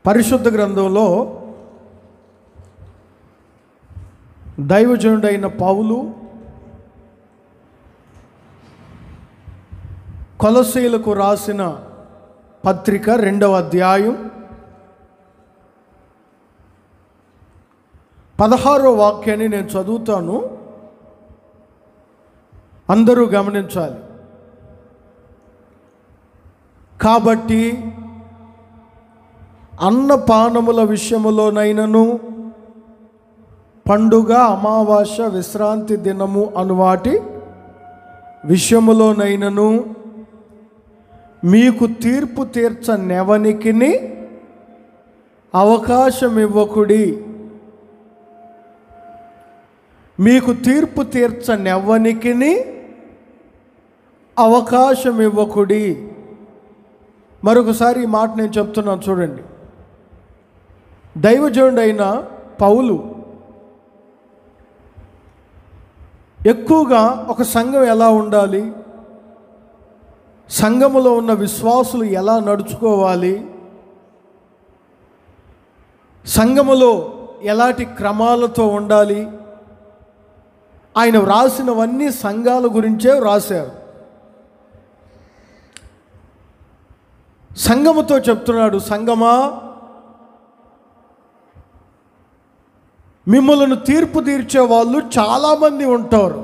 పరిశుద్ధ గ్రంథంలో దైవజనుడైన పౌలు కొలస్సీయులకు రాసిన పత్రిక 2వ అధ్యాయం 16వ వాక్యాన్ని నేను చదువుతాను, అందరూ గమనించాలి. కాబట్టి అన్నపానముల విషయములోనైనను పండుగ, అమావాస్య, విశ్రాంతి దినము అను వాటి విషయములోనైనను మీకు తీర్పు తీర్చనెవనికిని అవకాశం ఇవ్వకుడి. మీకు తీర్పు తీర్చనెవ్వనికిని అవకాశం ఇవ్వకుడి. మరొకసారి ఈ మాట నేను చెప్తున్నాను చూడండి. దైవజనుడైన పౌలు ఎక్కువగా ఒక సంఘం ఎలా ఉండాలి, సంఘములో ఉన్న విశ్వాసులు ఎలా నడుచుకోవాలి, సంఘములో ఎలాంటి క్రమాలతో ఉండాలి, ఆయన వ్రాసినవన్నీ సంఘాల గురించే వ్రాశారు. సంఘముతో చెప్తున్నాడు, సంఘమా, మిమ్మల్ని తీర్పు తీర్చే వాళ్ళు చాలామంది ఉంటారు.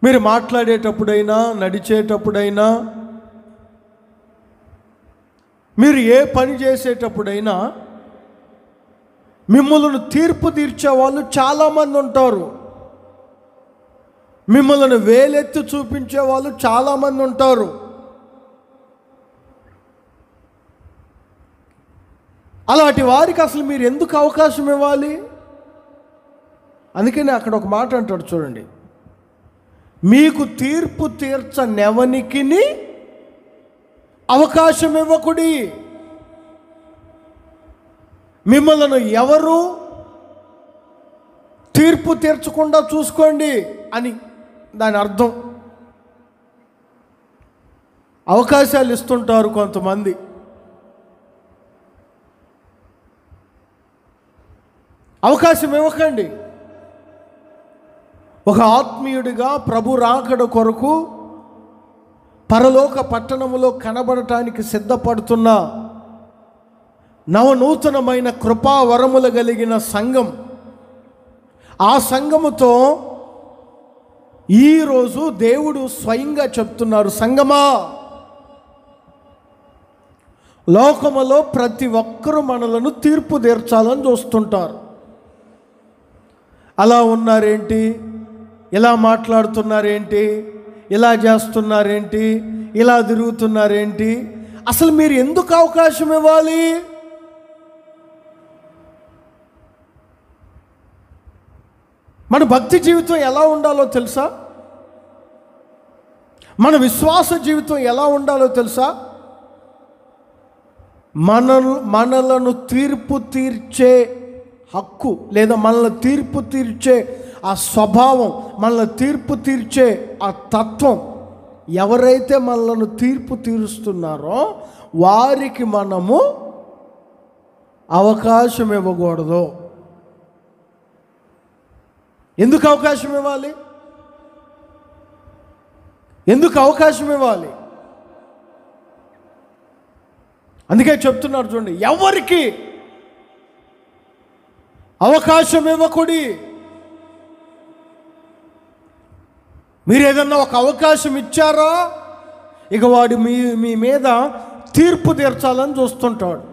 మీరు మాట్లాడేటప్పుడైనా, నడిచేటప్పుడైనా, మీరు ఏ పని చేసేటప్పుడైనా మిమ్మల్ని తీర్పు తీర్చే వాళ్ళు చాలామంది ఉంటారు. మిమ్మల్ని వేలెత్తి చూపించే వాళ్ళు చాలామంది ఉంటారు. అలాంటి వారికి అసలు మీరు ఎందుకు అవకాశం ఇవ్వాలి? అందుకని అక్కడ ఒక మాట అంటాడు చూడండి, మీకు తీర్పు తీర్చనెవనికిని అవకాశం ఇవ్వకుడి. మిమ్మల్ని ఎవరు తీర్పు తీర్చకుండా చూసుకోండి అని దాని అర్థం. అవకాశాలు ఇస్తుంటారు కొంతమంది. అవకాశం ఇవ్వకండి. ఒక ఆత్మీయుడిగా ప్రభు రాకడ కొరకు పరలోక పట్టణములో కనబడటానికి సిద్ధపడుతున్న నవనూతనమైన కృపావరములు కలిగిన సంఘం, ఆ సంఘముతో ఈరోజు దేవుడు స్వయంగా చెప్తున్నారు, సంఘమా, లోకములో ప్రతి ఒక్కరూ మనలను తీర్పు తీర్చాలని చూస్తుంటారు. అలా ఉన్నారేంటి, ఇలా మాట్లాడుతున్నారేంటి, ఇలా చేస్తున్నారేంటి, ఇలా తిరుగుతున్నారేంటి, అసలు మీరు ఎందుకు అవకాశం ఇవ్వాలి? మన భక్తి జీవితం ఎలా ఉండాలో తెలుసా? మన విశ్వాస జీవితం ఎలా ఉండాలో తెలుసా? మనలను తీర్పు తీర్చే హక్కు, లేదా మనల్ని తీర్పు తీర్చే ఆ స్వభావం, మనల్ని తీర్పు తీర్చే ఆ తత్వం, ఎవరైతే మనలను తీర్పు తీరుస్తున్నారో వారికి మనము అవకాశం ఇవ్వకూడదు. ఎందుకు అవకాశం ఇవ్వాలి? ఎందుకు అవకాశం ఇవ్వాలి? అందుకే చెప్తున్నారు చూడండి, ఎవరికి అవకాశం ఇవ్వకుడి. మీరు ఏదన్నా ఒక అవకాశం ఇచ్చారా, ఇక వాడు మీ మీద తీర్పు తీర్చాలని చూస్తుంటాడు.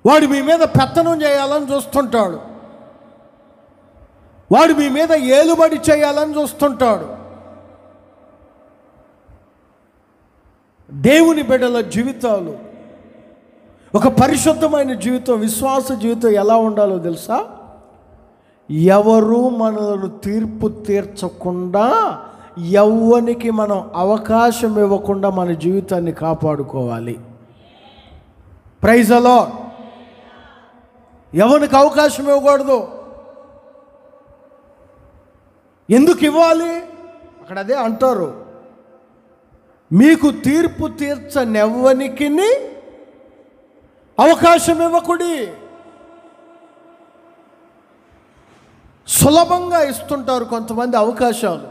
వాడు మీ మీద పెత్తనం చేయాలని చూస్తుంటాడు. వాడు మీ మీద ఏలుబడి చేయాలని చూస్తుంటాడు. దేవుని బిడ్డల జీవితాలు, ఒక పరిశుద్ధమైన జీవితం, విశ్వాస జీవితం ఎలా ఉండాలో తెలుసా? ఎవరు మనలను తీర్పు తీర్చకుండా, ఎవ్వనికి మనం అవకాశం ఇవ్వకుండా మన జీవితాన్ని కాపాడుకోవాలి. Praise the Lord. ఎవరికి అవకాశం ఇవ్వకూడదు. ఎందుకు ఇవ్వాలి? అక్కడ అదే అంటారు, మీకు తీర్పు తీర్చనెవ్వనికిని అవకాశం ఇవ్వకుడి. సులభంగా ఇస్తుంటారు కొంతమంది అవకాశాలు.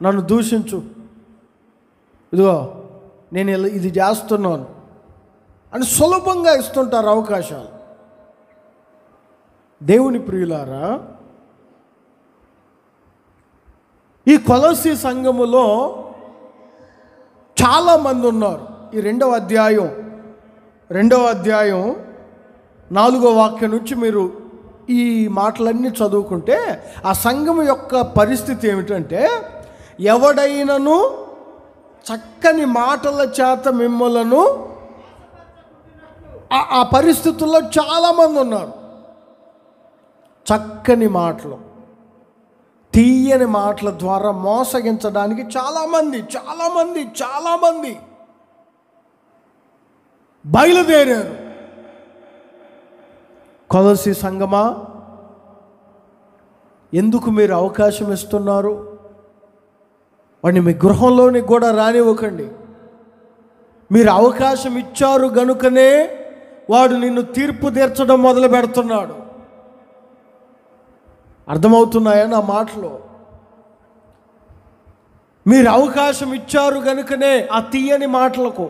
నన్ను దూషించు, ఇదిగో నేను ఇది చేస్తున్నాను అని సులభంగా ఇస్తుంటారు అవకాశాలు. దేవుని ప్రియులారా, ఈ కొలస్సీ సంఘములో చాలామంది ఉన్నారు. ఈ రెండవ అధ్యాయం 4వ వాక్యం నుంచి మీరు ఈ మాటలన్నీ చదువుకుంటే ఆ సంఘం యొక్క పరిస్థితి ఏమిటంటే, ఎవడైనను చక్కని మాటల చేత మిమ్మలను, ఆ పరిస్థితుల్లో చాలామంది ఉన్నారు. చక్కని మాటలు, తీయని మాటల ద్వారా మోసగించడానికి చాలామంది బయలుదేరారు. కొలస్సీ సంఘమా, ఎందుకు మీరు అవకాశం ఇస్తున్నారు? వాడిని మీ గృహంలోనికి కూడా రానివ్వకండి. మీరు అవకాశం ఇచ్చారు గనుకనే వాడు నిన్ను తీర్పు తీర్చడం మొదలు పెడుతున్నాడు. అర్థమవుతున్నాయా నా మాటలు? మీరు అవకాశం ఇచ్చారు గనుకనే ఆ తీయని మాటలకు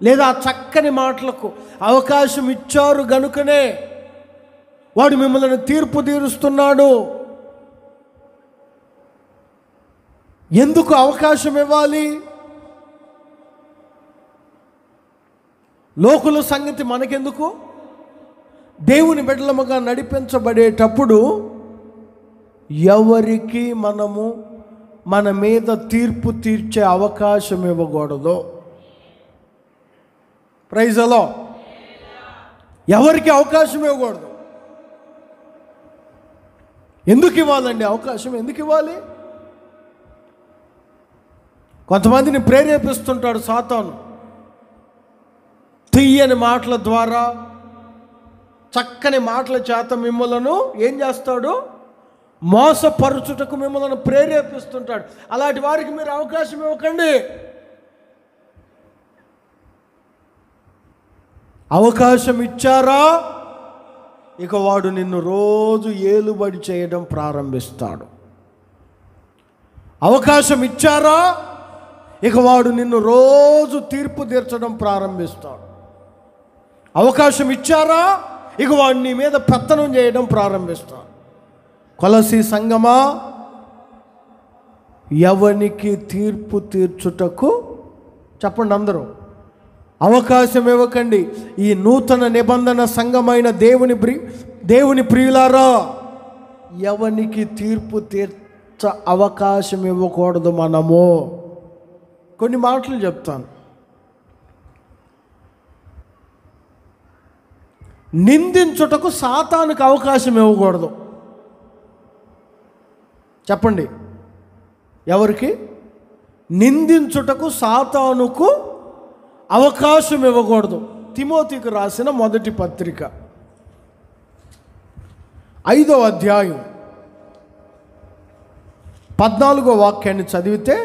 లేదా ఆ చక్కని మాటలకు అవకాశం ఇచ్చారు గనుకనే వాడు మిమ్మల్ని తీర్పు తీరుస్తున్నాడు. ఎందుకు అవకాశం ఇవ్వాలి? లోకుల సంగతి మనకెందుకు? దేవుని బిడ్డలముగా నడిపించబడేటప్పుడు ఎవరికి మనము మన మీద తీర్పు తీర్చే అవకాశం ఇవ్వకూడదు. ప్రైజ్ అలో. ఎవరికి అవకాశం ఇవ్వకూడదు. ఎందుకు ఇవ్వాలండి అవకాశం? ఎందుకు ఇవ్వాలి? కొంతమందిని ప్రేరేపిస్తుంటాడు సాతాను. తీయని మాటల ద్వారా, చక్కని మాటల చేత మిమ్మలను ఏం చేస్తాడు? మోసపరుచుటకు మిమ్మల్ని ప్రేరేపిస్తుంటాడు. అలాంటి వారికి మీరు అవకాశం ఇవ్వకండి. అవకాశం ఇచ్చారా, ఇక వాడు నిన్ను రోజు ఏలుబడి చేయడం ప్రారంభిస్తాడు. అవకాశం ఇచ్చారా, ఇక వాడు నిన్ను రోజు తీర్పు తీర్చడం ప్రారంభిస్తాడు. అవకాశం ఇచ్చారా, ఇక వాడు నీ మీద పెత్తనం చేయడం ప్రారంభిస్తాడు. కొలస్సీ సంఘమా, ఎవనికి తీర్పు తీర్చుటకు చెప్పండి అందరూ, అవకాశం ఇవ్వకండి. ఈ నూతన నిబంధన సంఘమైన దేవుని ప్రియులారా, ఎవనికి తీర్పు తీర్చ అవకాశం ఇవ్వకూడదు. మనము కొన్ని మాటలు చెప్తాను. నిందించుటకు సాతానుకు అవకాశం ఇవ్వకూడదు. చెప్పండి, ఎవరికి? నిందించుటకు సాతానుకు అవకాశం ఇవ్వకూడదు. తిమోతికి రాసిన మొదటి పత్రిక 5వ అధ్యాయం 14వ వాక్యాన్ని చదివితే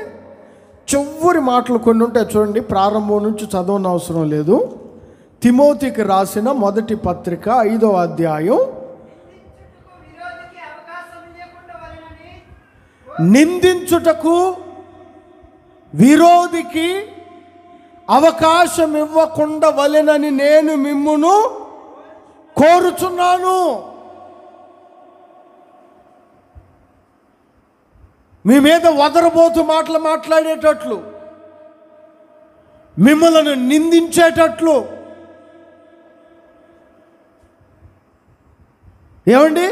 చివరి మాటలు కొన్ని ఉంటాయి చూడండి. ప్రారంభం నుంచి చదవనవసరం లేదు. తిమోతికి రాసిన మొదటి పత్రిక 5వ అధ్యాయం, నిందించుటకు విరోధికి అవకాశం ఇవ్వకుండా వలెనని నేను మిమ్మును కోరుచున్నాను. మీ మీద వదరబోతు మాటలు మాట్లాడేటట్లు, మిమ్మల్ని నిందించేటట్లు, ఏమండి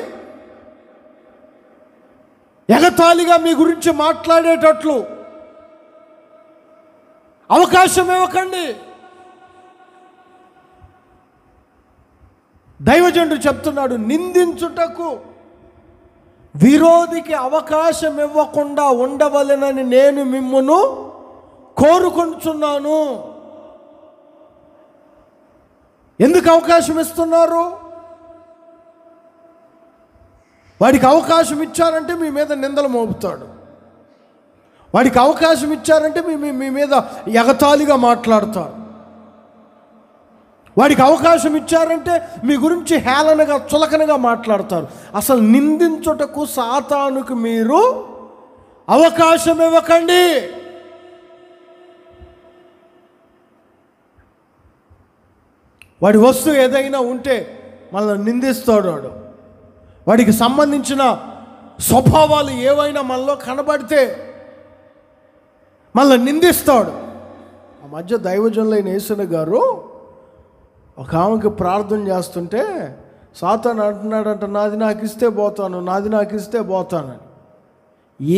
ఎగతాళిగా మీ గురించి మాట్లాడేటట్లు అవకాశం ఇవ్వకండి. దైవజనుడు చెప్తున్నాడు, నిందించుటకు విరోధికి అవకాశం ఇవ్వకుండా ఉండవలెనని నేను మిమ్మును కోరుకొనుచున్నాను. ఎందుకు అవకాశం ఇస్తున్నారు? వాడికి అవకాశం ఇచ్చారంటే మీ మీద నిందలు మోపుతాడు. వాడికి అవకాశం ఇచ్చారంటే మీ మీద ఎగతాళిగా మాట్లాడతారు. వాడికి అవకాశం ఇచ్చారంటే మీ గురించి హేళనగా చులకనగా మాట్లాడతారు. అసలు నిందించుటకు సాతానుకు మీరు అవకాశం ఇవ్వకండి. వాడి వస్తువు ఏదైనా ఉంటే మనల్ని నిందిస్తాడు. వాడికి సంబంధించిన స్వభావాలు ఏవైనా మనలో కనబడితే మనల్ని నిందిస్తాడు. ఆ మధ్య దైవజనులైన యేసన్న గారు ఒక ఆమెకి ప్రార్థన చేస్తుంటే సాతాను అంటున్నాడంట, నాది నాకు ఇస్తే పోతాను, నాది నాకు ఇస్తే పోతానని.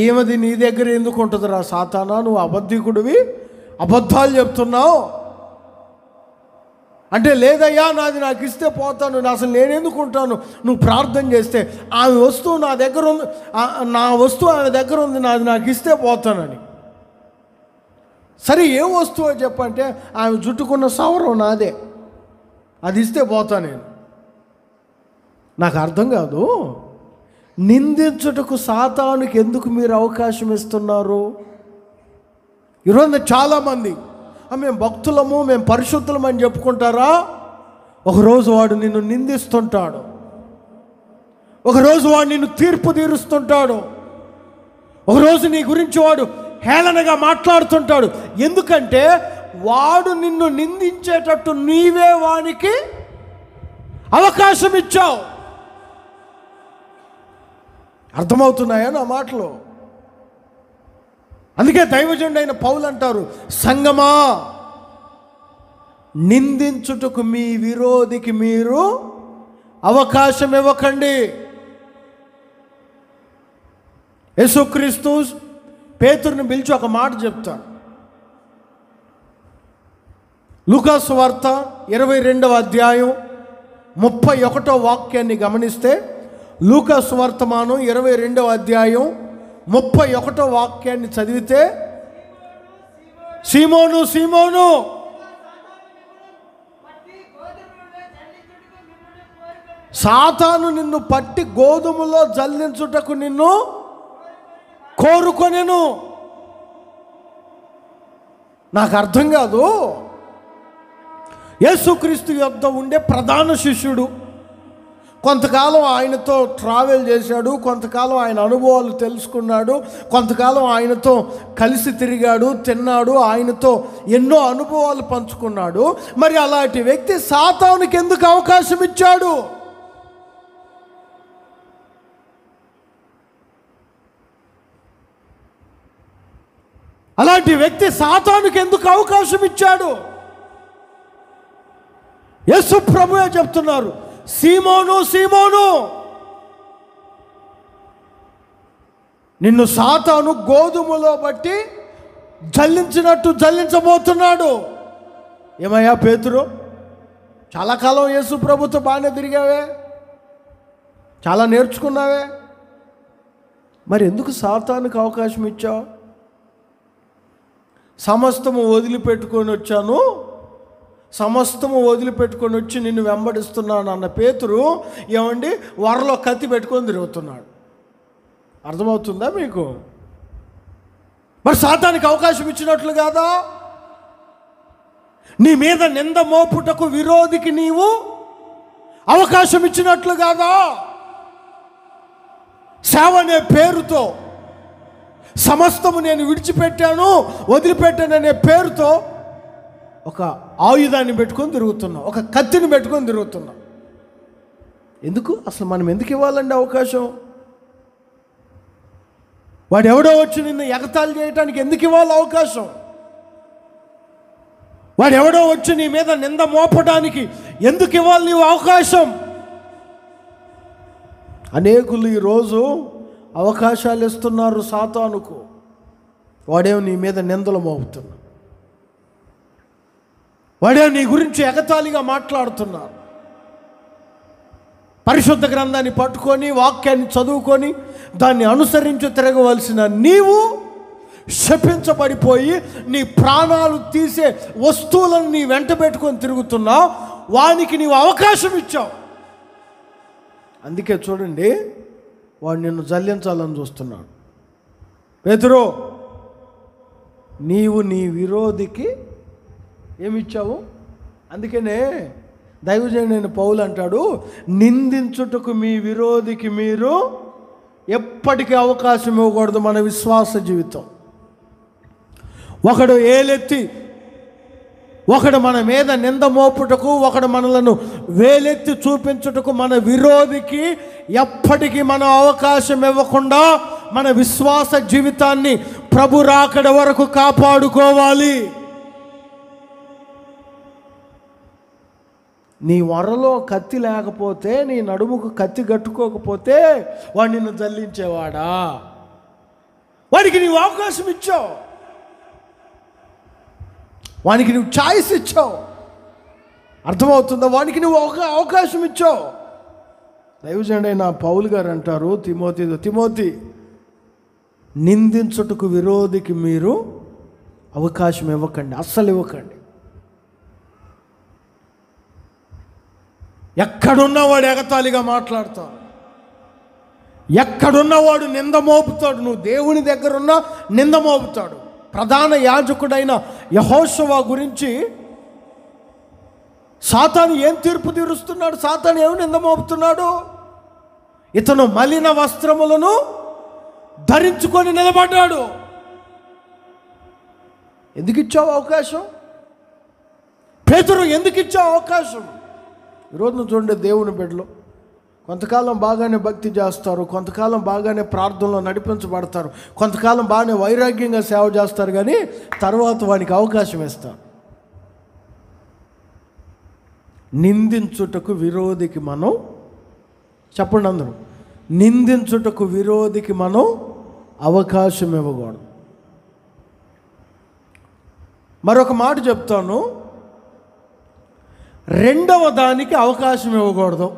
ఏమది నీ దగ్గర ఎందుకు ఉంటుందిరా సాతానా, నువ్వు అబద్ధికుడివి, అబద్ధాలు చెప్తున్నావు అంటే, లేదయ్యా నాది నాకు ఇస్తే పోతాను, అసలు నేనెందుకు ఉంటాను, నువ్వు ప్రార్థన చేస్తే. ఆమె వస్తువు నా దగ్గర ఉంది, నా వస్తువు ఆమె దగ్గర ఉంది, నాది నాకు ఇస్తే పోతానని. సరే ఏ వస్తువు చెప్పంటే, ఆమె జుట్టుకున్న సవరం నాదే, అది ఇస్తే పోతా నేను. నాకు అర్థం కాదు, నిందించుటకు సాతానుకి ఎందుకు మీరు అవకాశం ఇస్తున్నారు? ఈరోజు చాలామంది మేము భక్తులము, మేము పరిశుద్ధులం అని చెప్పుకుంటారా? ఒకరోజు వాడు నిన్ను నిందిస్తుంటాడు, ఒకరోజు వాడు నిన్ను తీర్పు తీరుస్తుంటాడు, ఒకరోజు నీ గురించి వాడు హేళనగా మాట్లాడుతుంటాడు. ఎందుకంటే వాడు నిన్ను నిందించేటట్టు నీవే వానికి అవకాశం ఇచ్చావు. అర్థమవుతున్నాయా నా మాటలు? అందుకే దైవజనుడైన పౌలు అంటారు, సంగమా నిందించుటకు మీ విరోధికి మీరు అవకాశం ఇవ్వకండి. యేసుక్రీస్తు పేతురుని పిలిచి ఒక మాట చెప్తాడు. లూకా సువార్త 22వ అధ్యాయం 31వ వాక్యాన్ని గమనిస్తే, లూకా సువార్తమానం 22వ అధ్యాయం 31వ వాక్యాన్ని చదివితే, సీమోను సీమోను, సాతాను నిన్ను పట్టి గోధుమలో జల్లించుటకు నిన్ను కోరుకొనెను. నాకు అర్థం కాదు, యేసుక్రీస్తు యొద్ద ఉండే ప్రధాన శిష్యుడు, కొంతకాలం ఆయనతో ట్రావెల్ చేశాడు, కొంతకాలం ఆయన అనుభవాలు తెలుసుకున్నాడు, కొంతకాలం ఆయనతో కలిసి తిరిగాడు, తిన్నాడు, ఆయనతో ఎన్నో అనుభవాలు పంచుకున్నాడు. మరి అలాంటి వ్యక్తి సాతానుకి ఎందుకు అవకాశం ఇచ్చాడు? అలాంటి వ్యక్తి సాతానుకి ఎందుకు అవకాశం ఇచ్చాడు? యేసు ప్రభువే చెప్తున్నారు, సీమోను సీమోను, నిన్ను సాతాను గోధుమలో బట్టి జల్లించినట్టు జల్లించబోతున్నాడు. ఏమయ్యా పేతురు, చాలా కాలం యేసు ప్రభుతో బాగానే తిరిగావే, చాలా నేర్చుకున్నావే, మరి ఎందుకు సాతానుకు అవకాశం ఇచ్చావు? సమస్తము వదిలిపెట్టుకొని వచ్చాను, సమస్తము వదిలిపెట్టుకొని వచ్చి నిన్ను వెంబడిస్తున్నాను అన్న పేతురు ఏమండి వరలో కత్తి పెట్టుకొని తిరుగుతున్నాడు. అర్థమవుతుందా మీకు? మరి సాతానికి అవకాశం ఇచ్చినట్లు కాదా? నీ మీద నింద మోపుటకు విరోధికి నీవు అవకాశం ఇచ్చినట్లు కాదా? సేవ అనే పేరుతో, సమస్తము నేను విడిచిపెట్టాను వదిలిపెట్టాననే పేరుతో ఒక ఆయుధాన్ని పెట్టుకొని తిరుగుతున్నాం, ఒక కత్తిని పెట్టుకొని తిరుగుతున్నాం. ఎందుకు? అసలు మనం ఎందుకు ఇవ్వాలండి అవకాశం? వాడు ఎవడో వచ్చి నిన్ను ఎగతాళి చేయడానికి ఎందుకు ఇవ్వాలి అవకాశం? వాడు ఎవడో వచ్చి నీ మీద నింద మోపడానికి ఎందుకు ఇవ్వాలి నీవు అవకాశం? అనేకులు ఈరోజు అవకాశాలు ఇస్తున్నారు సాతానుకు. వాడేమో నీ మీద నిందలు మోపుతున్నా, వాడే నీ గురించి ఎగతాళిగా మాట్లాడుతున్నారు. పరిశుద్ధ గ్రంథాన్ని పట్టుకొని వాక్యాన్ని చదువుకొని దాన్ని అనుసరించి తిరగవలసిన నీవు శపించబడిపోయి నీ ప్రాణాలు తీసే వస్తువులను నీ వెంట పెట్టుకొని తిరుగుతున్నావు. వానికి నీవు అవకాశం ఇచ్చావు. అందుకే చూడండి, వాడు నిన్ను జల్లించాలని చూస్తున్నాడు. పేతురు, నీవు నీ విరోధికి ఏమిచ్చావు? అందుకనే దైవజనుడైన పౌలు అంటాడు, నిందించుటకు మీ విరోధికి మీరు ఎప్పటికీ అవకాశం ఇవ్వకూడదు. మన విశ్వాస జీవితం, ఒకడు ఏలెత్తి ఒకడు మన మీద నింద మోపుటకు, ఒకడు మనలను వేలెత్తి చూపించుటకు మన విరోధికి ఎప్పటికీ మనం అవకాశం ఇవ్వకుండా మన విశ్వాస జీవితాన్ని ప్రభు రాకడ వరకు కాపాడుకోవాలి. నీ వరలో కత్తి లేకపోతే, నీ నడుముకు కత్తి కట్టుకోకపోతే వాడు నిన్ను జల్లించేవాడా? వాడికి నీవు అవకాశం ఇచ్చావు, వానికి నువ్వు ఛాయిస్ ఇచ్చావు. అర్థమవుతుందా? వానికి నువ్వు అవకాశం ఇచ్చావు. దైవజనుడైన పౌలు గారు అంటారు తిమోతి, నిందించుటకు విరోధికి మీరు అవకాశం ఇవ్వకండి, అస్సలు ఇవ్వకండి. ఎక్కడున్నవాడు ఎగతాళిగా మాట్లాడతాడు, ఎక్కడున్నవాడు నింద మోపుతాడు. నువ్వు దేవుని దగ్గర ఉన్నా నింద మోపుతాడు. ప్రధాన యాజకుడైన యెహోషువ గురించి సాతాను ఏం తీర్పు తీరుస్తున్నాడు? సాతాను ఏమి నింద మోపుతున్నాడు? ఇతను మలిన వస్త్రములను ధరించుకొని నిలబడ్డాడు. ఎందుకు ఇచ్చావు అవకాశం? పేతురు, ఎందుకు ఇచ్చావు అవకాశం? ఈరోజు నువ్వు చూడండి, దేవుని బిడ్డలు కొంతకాలం బాగానే భక్తి చేస్తారు, కొంతకాలం బాగానే ప్రార్థనలో నడిపించబడతారు, కొంతకాలం బాగానే వైరాగ్యంగా సేవ చేస్తారు, కానీ తర్వాత వానికి అవకాశం ఇస్తారు. నిందించుటకు విరోధికి మనం, చెప్పండి అందరూ, నిందించుటకు విరోధికి మనం అవకాశం ఇవ్వకూడదు. మరొక మాట చెప్తాను, రెండవ దానికి అవకాశం ఇవ్వకూడదు.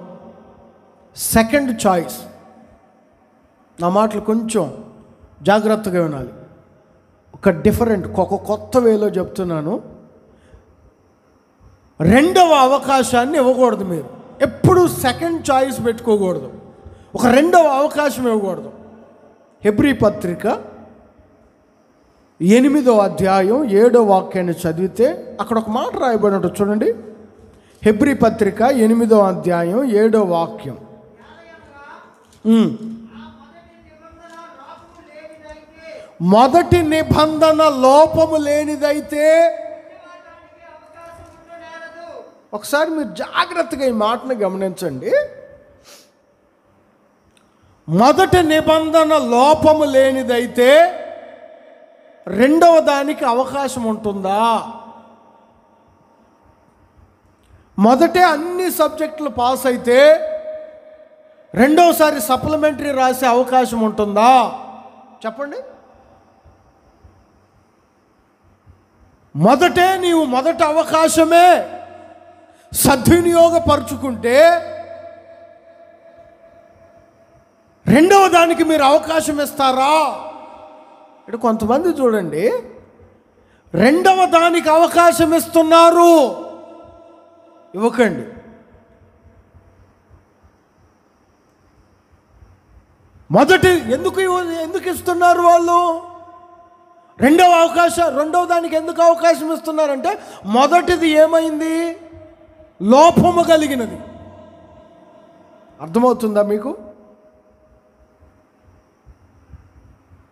Second choice. నా మాటలు కొంచెం జాగ్రత్తగా వినాలి. ఒక కొత్త వేలో చెప్తున్నాను. రెండవ అవకాశాన్ని ఇవ్వకూడదు. మీరు ఎప్పుడు సెకండ్ చాయిస్ పెట్టుకోకూడదు. ఒక రెండవ అవకాశం ఇవ్వకూడదు. హెబ్రీ పత్రిక 8వ అధ్యాయం 7వ వాక్యాన్ని చదివితే అక్కడ ఒక మాట రాయబడినట్టు చూడండి. హెబ్రీ పత్రిక 8వ అధ్యాయం 7వ వాక్యం. మొదటి నిబంధన లోపము లేనిదైతే, ఒకసారి మీరు జాగ్రత్తగా ఈ మాటను గమనించండి. మొదటి నిబంధన లోపము లేనిదైతే రెండవ దానికి అవకాశం ఉంటుందా? మొదటే అన్ని సబ్జెక్టులు పాస్ అయితే రెండవసారి సప్లిమెంటరీ రాసే అవకాశం ఉంటుందా? చెప్పండి. మొదటి అవకాశమే సద్వినియోగపరుచుకుంటే రెండవ దానికి మీరు అవకాశం ఇస్తారా? ఇక్కడ కొంతమంది చూడండి, రెండవ దానికి అవకాశం ఇస్తున్నారు. ఇవ్వకండి. మొదటి ఎందుకు ఇస్తున్నారు వాళ్ళు? రెండవ దానికి ఎందుకు అవకాశం ఇస్తున్నారంటే, మొదటిది ఏమైంది? లోపము కలిగినది. అర్థమవుతుందా మీకు?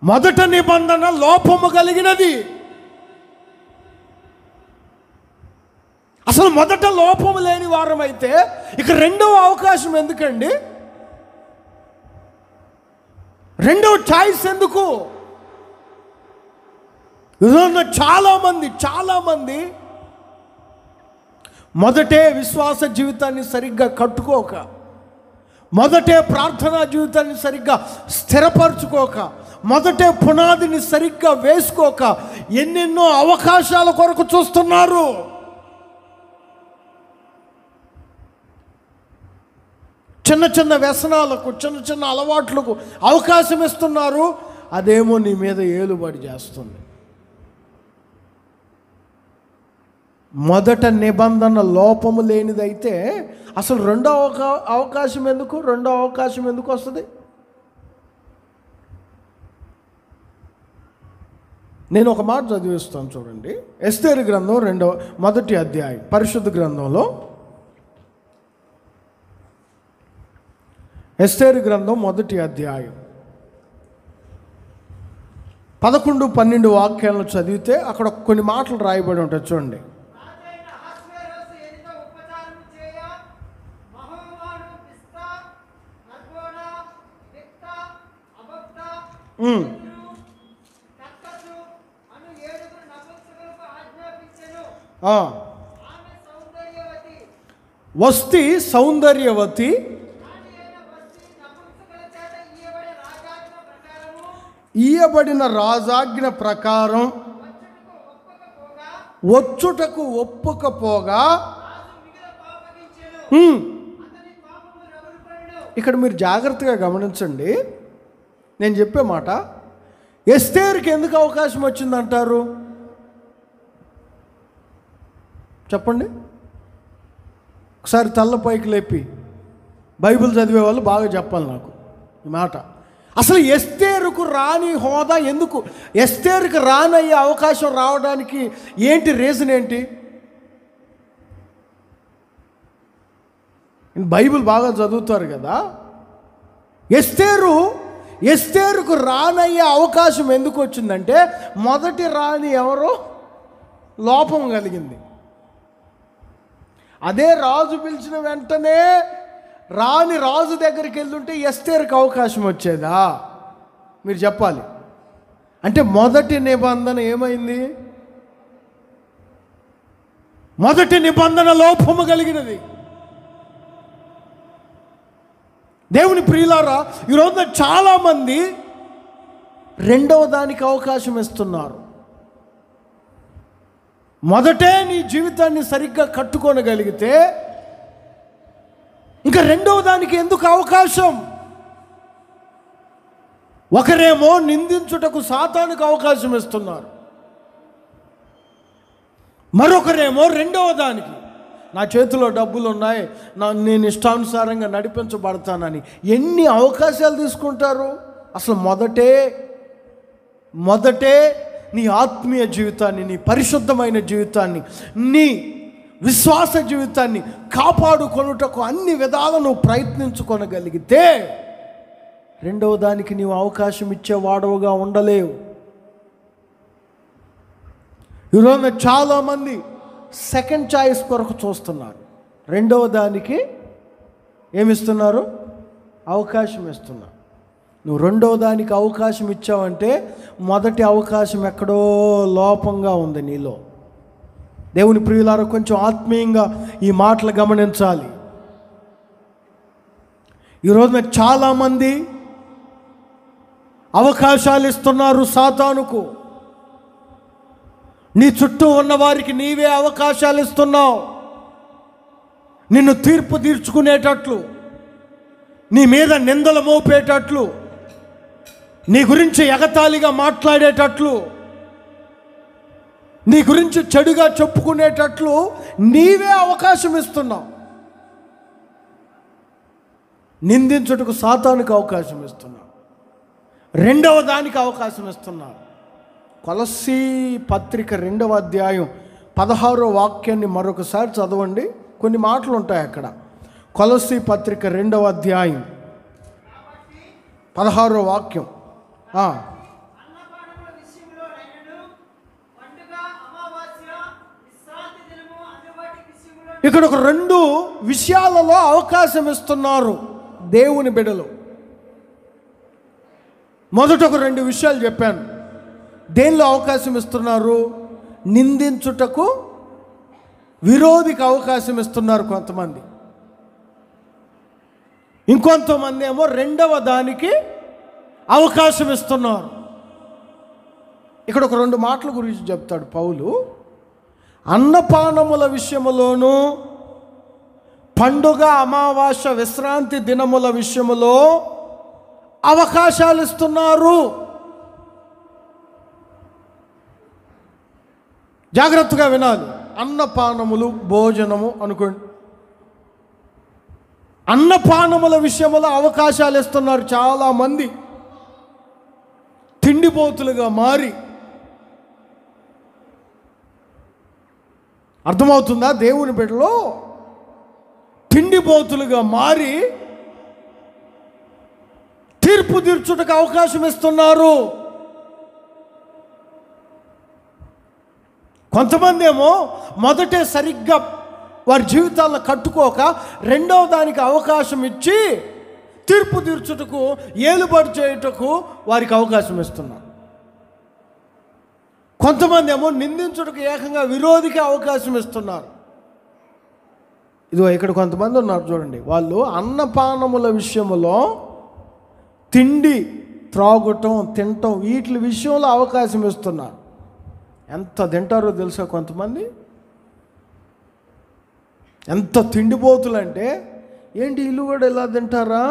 మొదటి నిబంధన లోపము కలిగినది. అసలు మొదట లోపము లేని వారం అయితే ఇక రెండవ అవకాశం ఎందుకండి? రెండవ చాయిస్ ఎందుకు? చాలామంది మొదటే విశ్వాస జీవితాన్ని సరిగ్గా కట్టుకోక, మొదటే ప్రార్థనా జీవితాన్ని సరిగ్గా స్థిరపరచుకోక, మొదటే పునాదిని సరిగ్గా వేసుకోక ఎన్నెన్నో అవకాశాల కొరకు చూస్తున్నారు. చిన్న వ్యసనాలకు, చిన్న అలవాట్లకు అవకాశం ఇస్తున్నారు. అదేమో నీ మీద ఏలుబడి చేస్తుంది. మొదట నిబంధన లోపము లేనిదైతే అసలు రెండో అవకాశం ఎందుకు వస్తుంది? నేను ఒక మాట చదివిస్తాను చూడండి. ఎస్తేరు గ్రంథం మొదటి అధ్యాయం, పరిశుద్ధ గ్రంథంలో ఎస్తేరు గ్రంథం మొదటి అధ్యాయం 11-12 వాక్యాలను చదివితే అక్కడ కొన్ని మాటలు రాయబడి ఉంటాయి చూడండి. వస్తి సౌందర్యవతి ఇయ్యబడిన రాజాజ్ఞ ప్రకారం వచ్చుటకు ఒప్పుకపోగా, ఇక్కడ మీరు జాగ్రత్తగా గమనించండి. నేను చెప్పే మాట, ఎస్తేరుకి ఎందుకు అవకాశం వచ్చిందంటారు చెప్పండి. ఒకసారి తల్ల పైకి లేపి బైబిల్ చదివే వాళ్ళు బాగా చెప్పాలి నాకు ఈ మాట. అసలు ఎస్తేరుకు రాని హోదా ఎందుకు, ఎస్తేరుకు రానయ్యే అవకాశం రావడానికి ఏంటి రీజన్ ఏంటి? బైబిల్ బాగా చదువుతారు కదా. ఎస్తేరుకు రానయ్యే అవకాశం ఎందుకు వచ్చిందంటే, మొదటి రాణి ఎవరో లోపం కలిగింది. అదే రాజు పిలిచిన వెంటనే రాణి రాజు దగ్గరికి వెళ్తుంటే ఎస్తేరుకు అవకాశం వచ్చేదా? మీరు చెప్పాలి. అంటే మొదటి నిబంధన ఏమైంది? మొదటి నిబంధన లోపము కలిగినది. దేవుని ప్రియులారా, ఈరోజు చాలామంది రెండవ దానికి అవకాశం ఇస్తున్నారు. మొదటే నీ జీవితాన్ని సరిగ్గా కట్టుకోనగలిగితే ఇంకా రెండవ దానికి ఎందుకు అవకాశం? ఒకరేమో నిందించుటకు సాతానుకు అవకాశం ఇస్తున్నారు, మరొకరేమో రెండవ దానికి, నా చేతిలో డబ్బులు ఉన్నాయి, నేను ఇష్టానుసారంగా నడిపించబడతానని ఎన్ని అవకాశాలు తీసుకుంటారు. అసలు మొదటే నీ ఆత్మీయ జీవితాన్ని, నీ పరిశుద్ధమైన జీవితాన్ని, నీ విశ్వాస జీవితాన్ని కాపాడుకొనుటకు అన్ని విధాలు నువ్వు ప్రయత్నించుకొనగలిగితే రెండవ దానికి నీవు అవకాశం ఇచ్చేవాడవుగా ఉండలేవు. ఈరోజు చాలామంది సెకండ్ చాయిస్ కొరకు చూస్తున్నారు, రెండవ దానికి ఏమిస్తున్నారు? అవకాశం ఇస్తున్నారు. నువ్వు రెండవ దానికి అవకాశం ఇచ్చావంటే మొదటి అవకాశం ఎక్కడో లోపంగా ఉంది నీలో. దేవుని ప్రియులారా, కొంచెం ఆత్మీయంగా ఈ మాటలు గమనించాలి. ఈరోజున చాలామంది అవకాశాలు ఇస్తున్నారు సాతానుకు. నీ చుట్టూ ఉన్నవారికి నీవే అవకాశాలు ఇస్తున్నావు. నిన్ను తీర్పు తీర్చుకునేటట్లు, నీ మీద నిందలు మోపేటట్లు, నీ గురించి ఎగతాళిగా మాట్లాడేటట్లు, నీ గురించి చెడుగా చెప్పుకునేటట్లు నీవే అవకాశం ఇస్తున్నావు. నిందించుటకు సాతానుకు అవకాశం ఇస్తున్నావు, రెండవ దానికి అవకాశం ఇస్తున్నావు. కొలస్సీ పత్రిక 2వ అధ్యాయం 16వ వాక్యాన్ని మరొకసారి చదవండి. కొన్ని మాటలు ఉంటాయి అక్కడ. కొలస్సీ పత్రిక 2వ అధ్యాయం 16వ వాక్యం. ఇక్కడ ఒక 2 విషయాలలో అవకాశం ఇస్తున్నారు దేవుని బిడ్డలు. మొదట ఒక 2 విషయాలు చెప్పాను. దేనిలో అవకాశం ఇస్తున్నారు? నిందించుటకు విరోధికి అవకాశం ఇస్తున్నారు కొంతమంది. ఇంకొంతమంది ఏమో రెండవ దానికి అవకాశం ఇస్తున్నారు. ఇక్కడ ఒక 2 మాటల గురించి చెప్తాడు పౌలు. అన్నపానముల విషయములోను, పండుగ, అమావాస్య, విశ్రాంతి దినముల విషయములో అవకాశాలు ఇస్తున్నారు. జాగ్రత్తగా వినాలి. అన్నపానములు, భోజనము అనుకోండి. అన్నపానముల విషయంలో అవకాశాలు ఇస్తున్నారు చాలామంది. తిండిపోతులుగా మారి అర్థమవుతుందా? దేవుని బిడ్డలో తిండిపోతులుగా మారి తీర్పు తీర్చుటకు అవకాశం ఇస్తున్నారు. కొంతమంది ఏమో మొదటే సరిగ్గా వారి జీవితాలను కట్టుకోక రెండవ దానికి అవకాశం ఇచ్చి తీర్పు తీర్చుటకు, ఏలుబడి చేయుటకు వారికి అవకాశం ఇస్తున్నారు. కొంతమంది ఏమో నిందించుటకు ఏకంగా విరోధికి అవకాశం ఇస్తున్నారు. ఇదిగో ఇక్కడ కొంతమంది ఉన్నారు చూడండి, వాళ్ళు అన్నపానముల విషయంలో, తిండి త్రాగటం తినటం వీటి విషయంలో అవకాశం ఇస్తున్నారు. ఎంత తింటారో తెలుసా కొంతమంది? ఎంత తిండిపోతులు అంటే, ఏంటి వీళ్ళు కూడా ఇలా తింటారా,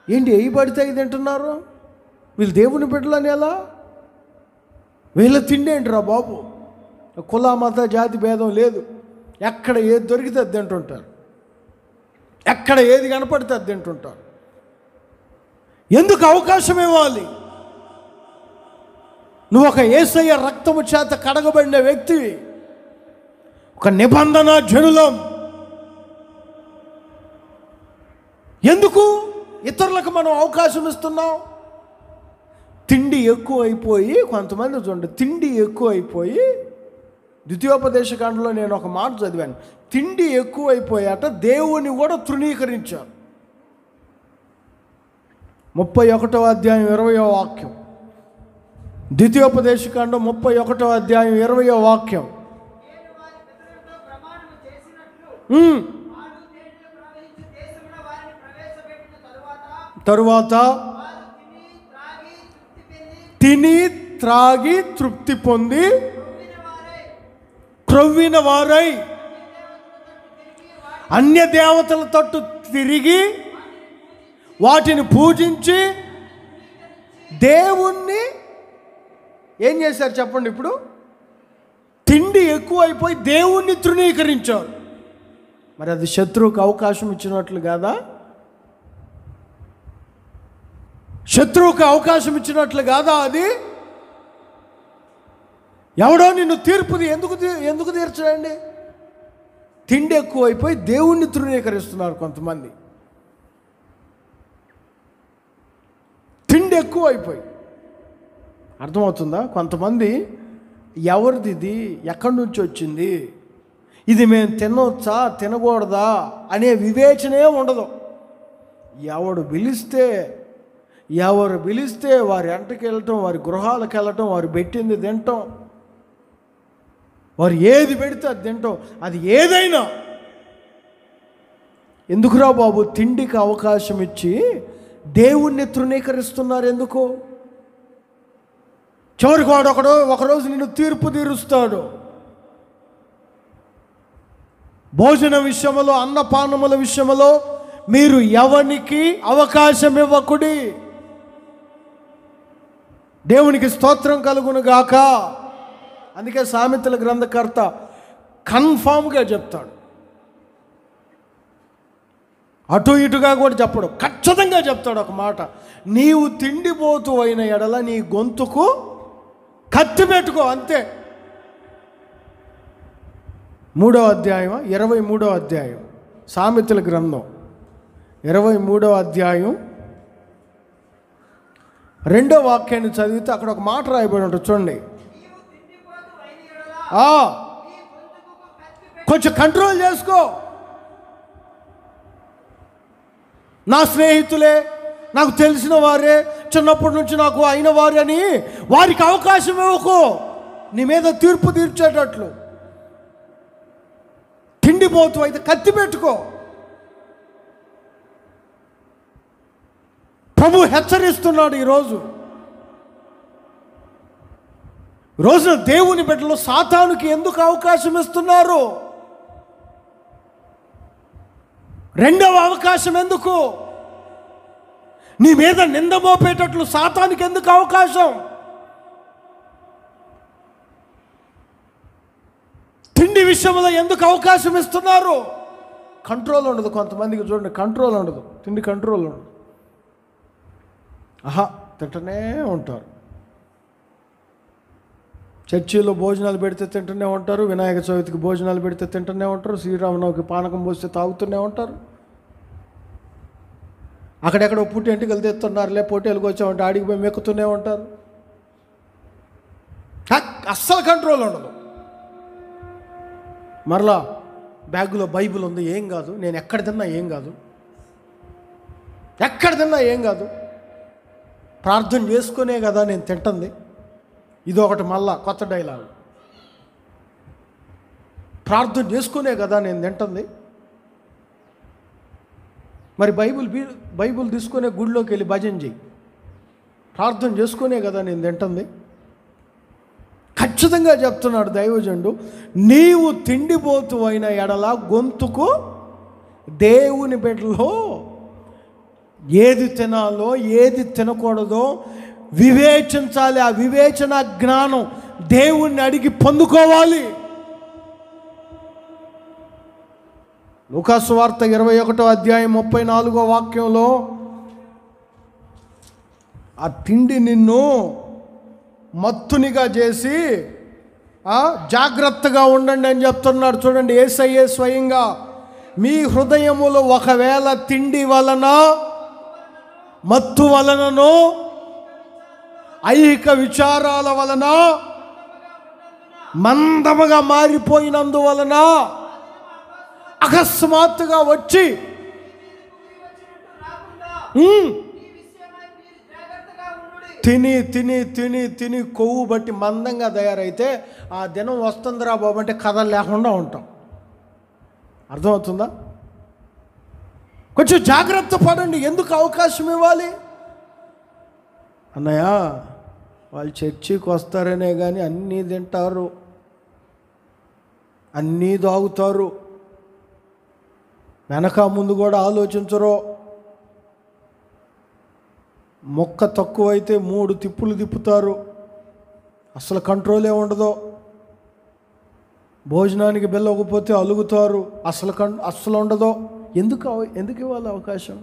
ఏంటి ఎయ్యి పడితే అవి తింటున్నారు, వీళ్ళు దేవుని బిడ్డలని ఎలా, వీళ్ళ తిండి ఏంటిరా బాబు, కుల మత జాతి భేదం లేదు, ఎక్కడ ఏది దొరికితే అది తింటుంటారు, ఎక్కడ ఏది కనపడితే అది తింటుంటారు. ఎందుకు అవకాశం ఇవ్వాలి? నువ్వు ఒక యేసయ్య రక్తము చేత కడగబడిన వ్యక్తివి, ఒక నిబంధన జనులం. ఎందుకు ఇతరులకు మనం అవకాశం ఇస్తున్నాం? తిండి ఎక్కువ అయిపోయి, కొంతమంది చూడండి, తిండి ఎక్కువ అయిపోయి, ద్వితీయోపదేశకాండలో నేను ఒక మాట చదివాను, తిండి ఎక్కువ అయిపోయాట దేవుని కూడా తృణీకరించారు. 31వ అధ్యాయం 20వ వాక్యం, ద్వితీయోపదేశకాండం 31వ అధ్యాయం 20వ వాక్యం. తరువాత తిని త్రాగి తృప్తి పొంది క్రొవ్విన వారై అన్య దేవతల తట్టు తిరిగి వాటిని పూజించి దేవుణ్ణి ఏం చేశారు చెప్పండి? ఇప్పుడు తిండి ఎక్కువ అయిపోయి దేవుణ్ణి తృణీకరించారు. మరి అది శత్రువుకు అవకాశం ఇచ్చినట్లు కాదా? శత్రువుకు అవకాశం ఇచ్చినట్లు కాదా? అది ఎవడో నిన్ను తీర్పుది ఎందుకు తీర్చడండి? తిండి ఎక్కువ అయిపోయి దేవుణ్ణి తృణీకరిస్తున్నారు కొంతమంది. తిండి ఎక్కువ అయిపోయి, అర్థమవుతుందా? కొంతమంది ఎవరిది ఇది, ఎక్కడి నుంచి వచ్చింది, ఇది మేము తినవచ్చా తినకూడదా అనే వివేచనే ఉండదు. ఎవరు పిలిస్తే వారి ఎంటకి వెళ్ళటం, వారి గృహాలకు వెళ్ళటం, వారు పెట్టింది తినటం, వారు ఏది పెడితే అది తినటం, అది ఏదైనా. ఎందుకురా బాబు తిండికి అవకాశం ఇచ్చి దేవుణ్ణి తృణీకరిస్తున్నారు? ఎందుకు? చివరికి వాడు ఒకరోజు నిన్ను తీర్పు తీరుస్తాడు. భోజన విషయంలో, అన్నపానముల విషయంలో మీరు ఎవరికి అవకాశం ఇవ్వకుడి. దేవునికి స్తోత్రం కలుగును గాక. అందుకే సామెతల గ్రంథకర్త కన్ఫామ్గా చెప్తాడు, అటు ఇటుగా కూడా చెప్పడు, ఖచ్చితంగా చెప్తాడు ఒక మాట, నీవు తిండిపోతూ అయిన ఎడల నీ గొంతుకు కత్తి పెట్టుకో, అంతే. 3వ అధ్యాయం 23వ అధ్యాయం సామెతల గ్రంథం 23వ అధ్యాయం 2వ వాక్యాన్ని చదివితే అక్కడ ఒక మాట రాయబడి ఉంటుంది చూడండి. కొంచెం కంట్రోల్ చేసుకో. నా స్నేహితులే, నాకు తెలిసిన వారే, చిన్నప్పటి నుంచి నాకు అయిన వారే అని వారికి అవకాశం ఇవ్వకు నీ మీద తీర్పు తీర్చేటట్లు. తిండిపోతూ అయితే కత్తి పెట్టుకో. ప్రభు హెచ్చరిస్తున్నాడు ఈరోజు. రోజున దేవుని బిడ్డలు సాతానుకి ఎందుకు అవకాశం ఇస్తున్నారు? రెండవ అవకాశం ఎందుకు? నీ మీద నింద మోపేటట్లు సాతానికి ఎందుకు అవకాశం? తిండి విషయంలో ఎందుకు అవకాశం ఇస్తున్నారు? కంట్రోల్ ఉండదు కొంతమందికి, చూడండి, కంట్రోల్ ఉండదు, తిండి కంట్రోల్ ఉండదు. తింటనే ఉంటారు. చర్చిలో భోజనాలు పెడితే తింటూనే ఉంటారు, వినాయక చవితికి భోజనాలు పెడితే తింటూనే ఉంటారు, శ్రీరామనవమికి పానకం పోస్తే తాగుతూనే ఉంటారు. అక్కడెక్కడ పుట్టి ఇంటికి తెస్తున్నారులే, పోటీలకు వచ్చామంటే ఆడికి పోయి మెక్కుతూనే ఉంటారు. అస్సలు కంట్రోల్ ఉండదు. మరలా బ్యాగులో బైబిల్ ఉంది, ఏం కాదు, నేను ఎక్కడ తిన్నా ఏం కాదు, ఎక్కడ తిన్నా ఏం కాదు, ప్రార్థన చేసుకునే కదా నేను తింటుంది. ఇది ఒకటి మళ్ళా కొత్త డైలాగ్. ప్రార్థన చేసుకునే కదా నేను తింటుంది. మరి బైబిల్ తీసుకునే గుడిలోకి వెళ్ళి భజన చెయ్యి, ప్రార్థన చేసుకునే కదా నేను తింటుంది. ఖచ్చితంగా చెప్తున్నాడు దైవజనుడు, నీవు తిండిపోతు అయిన ఎడల గొంతుకు దేవుని బిడ్డలో ఏది తినాలో ఏది తినకూడదో వివేచించాలి. ఆ వివేచన జ్ఞానం దేవుణ్ణి అడిగి పొందుకోవాలి. లూకాసు వార్త 21వ అధ్యాయం 34వ వాక్యంలో ఆ తిండి నిన్ను మత్తునిగా చేసి జాగ్రత్తగా ఉండండి అని చెప్తున్నాడు. చూడండి, యేసయ్యే స్వయంగా మీ హృదయములో ఒకవేళ తిండి వలన మత్తు వలనను ఐహిక విచారాల వలన మందముగా మారిపోయినందువలన అకస్మాత్తుగా వచ్చి తిని తిని తిని తిని కొవ్వు బట్టి మందంగా తయారైతే ఆ దినం వస్తుందిరా బాబు అంటే కథలు లేకుండా ఉంటాం. అర్థమవుతుందా? కొంచెం జాగ్రత్త పడండి. ఎందుకు అవకాశం ఇవ్వాలి? అన్నయ్య, వాళ్ళు చర్చికి వస్తారనే కానీ అన్నీ తింటారు, అన్నీ తాగుతారు, వెనక ముందు కూడా ఆలోచించరు. మొక్క తక్కువైతే 3 తిప్పులు తిప్పుతారు, అసలు కంట్రోలే ఉండదు. భోజనానికి బెల్లకపోతే అలుగుతారు, అస్సలు ఉండదు. ఎందుకు ఇవ్వాలి అవకాశం?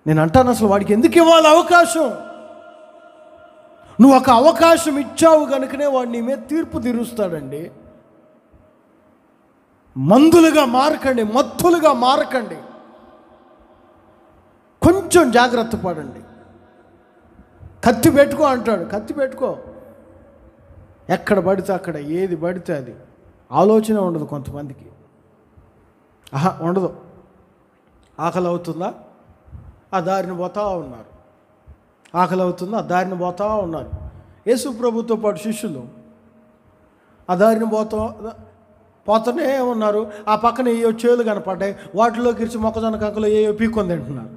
నేను అంటాను, అసలు వాడికి ఎందుకు ఇవ్వాలి అవకాశం? నువ్వు ఒక అవకాశం ఇచ్చావు కనుకనే వాడు నీ మీద తీర్పు తీరుస్తాడండి. మందులుగా మారకండి, మత్తులుగా మారకండి. కొంచెం జాగ్రత్త పడండి. కత్తి పెట్టుకో అంటాడు, కత్తి పెట్టుకో. ఎక్కడ పడితే అక్కడ, ఏది పడితే అది. ఆలోచన ఉండదు కొంతమందికి. ఉండదు. ఆకలి అవుతుందా, ఆ దారిని పోతా ఉన్నారు. ఆకలి అవుతుందా, ఆ దారిని పోతా ఉన్నారు. యేసు ప్రభుతో పాటు శిష్యులు ఆ దారిని పోతూనే ఉన్నారు. ఆ పక్కన ఏయో చేలు కనపడ్డాయి, వాటిలోకి ఇచ్చి మొక్కజొన్న కంకలో ఏయో పీక్కొని తింటున్నారు.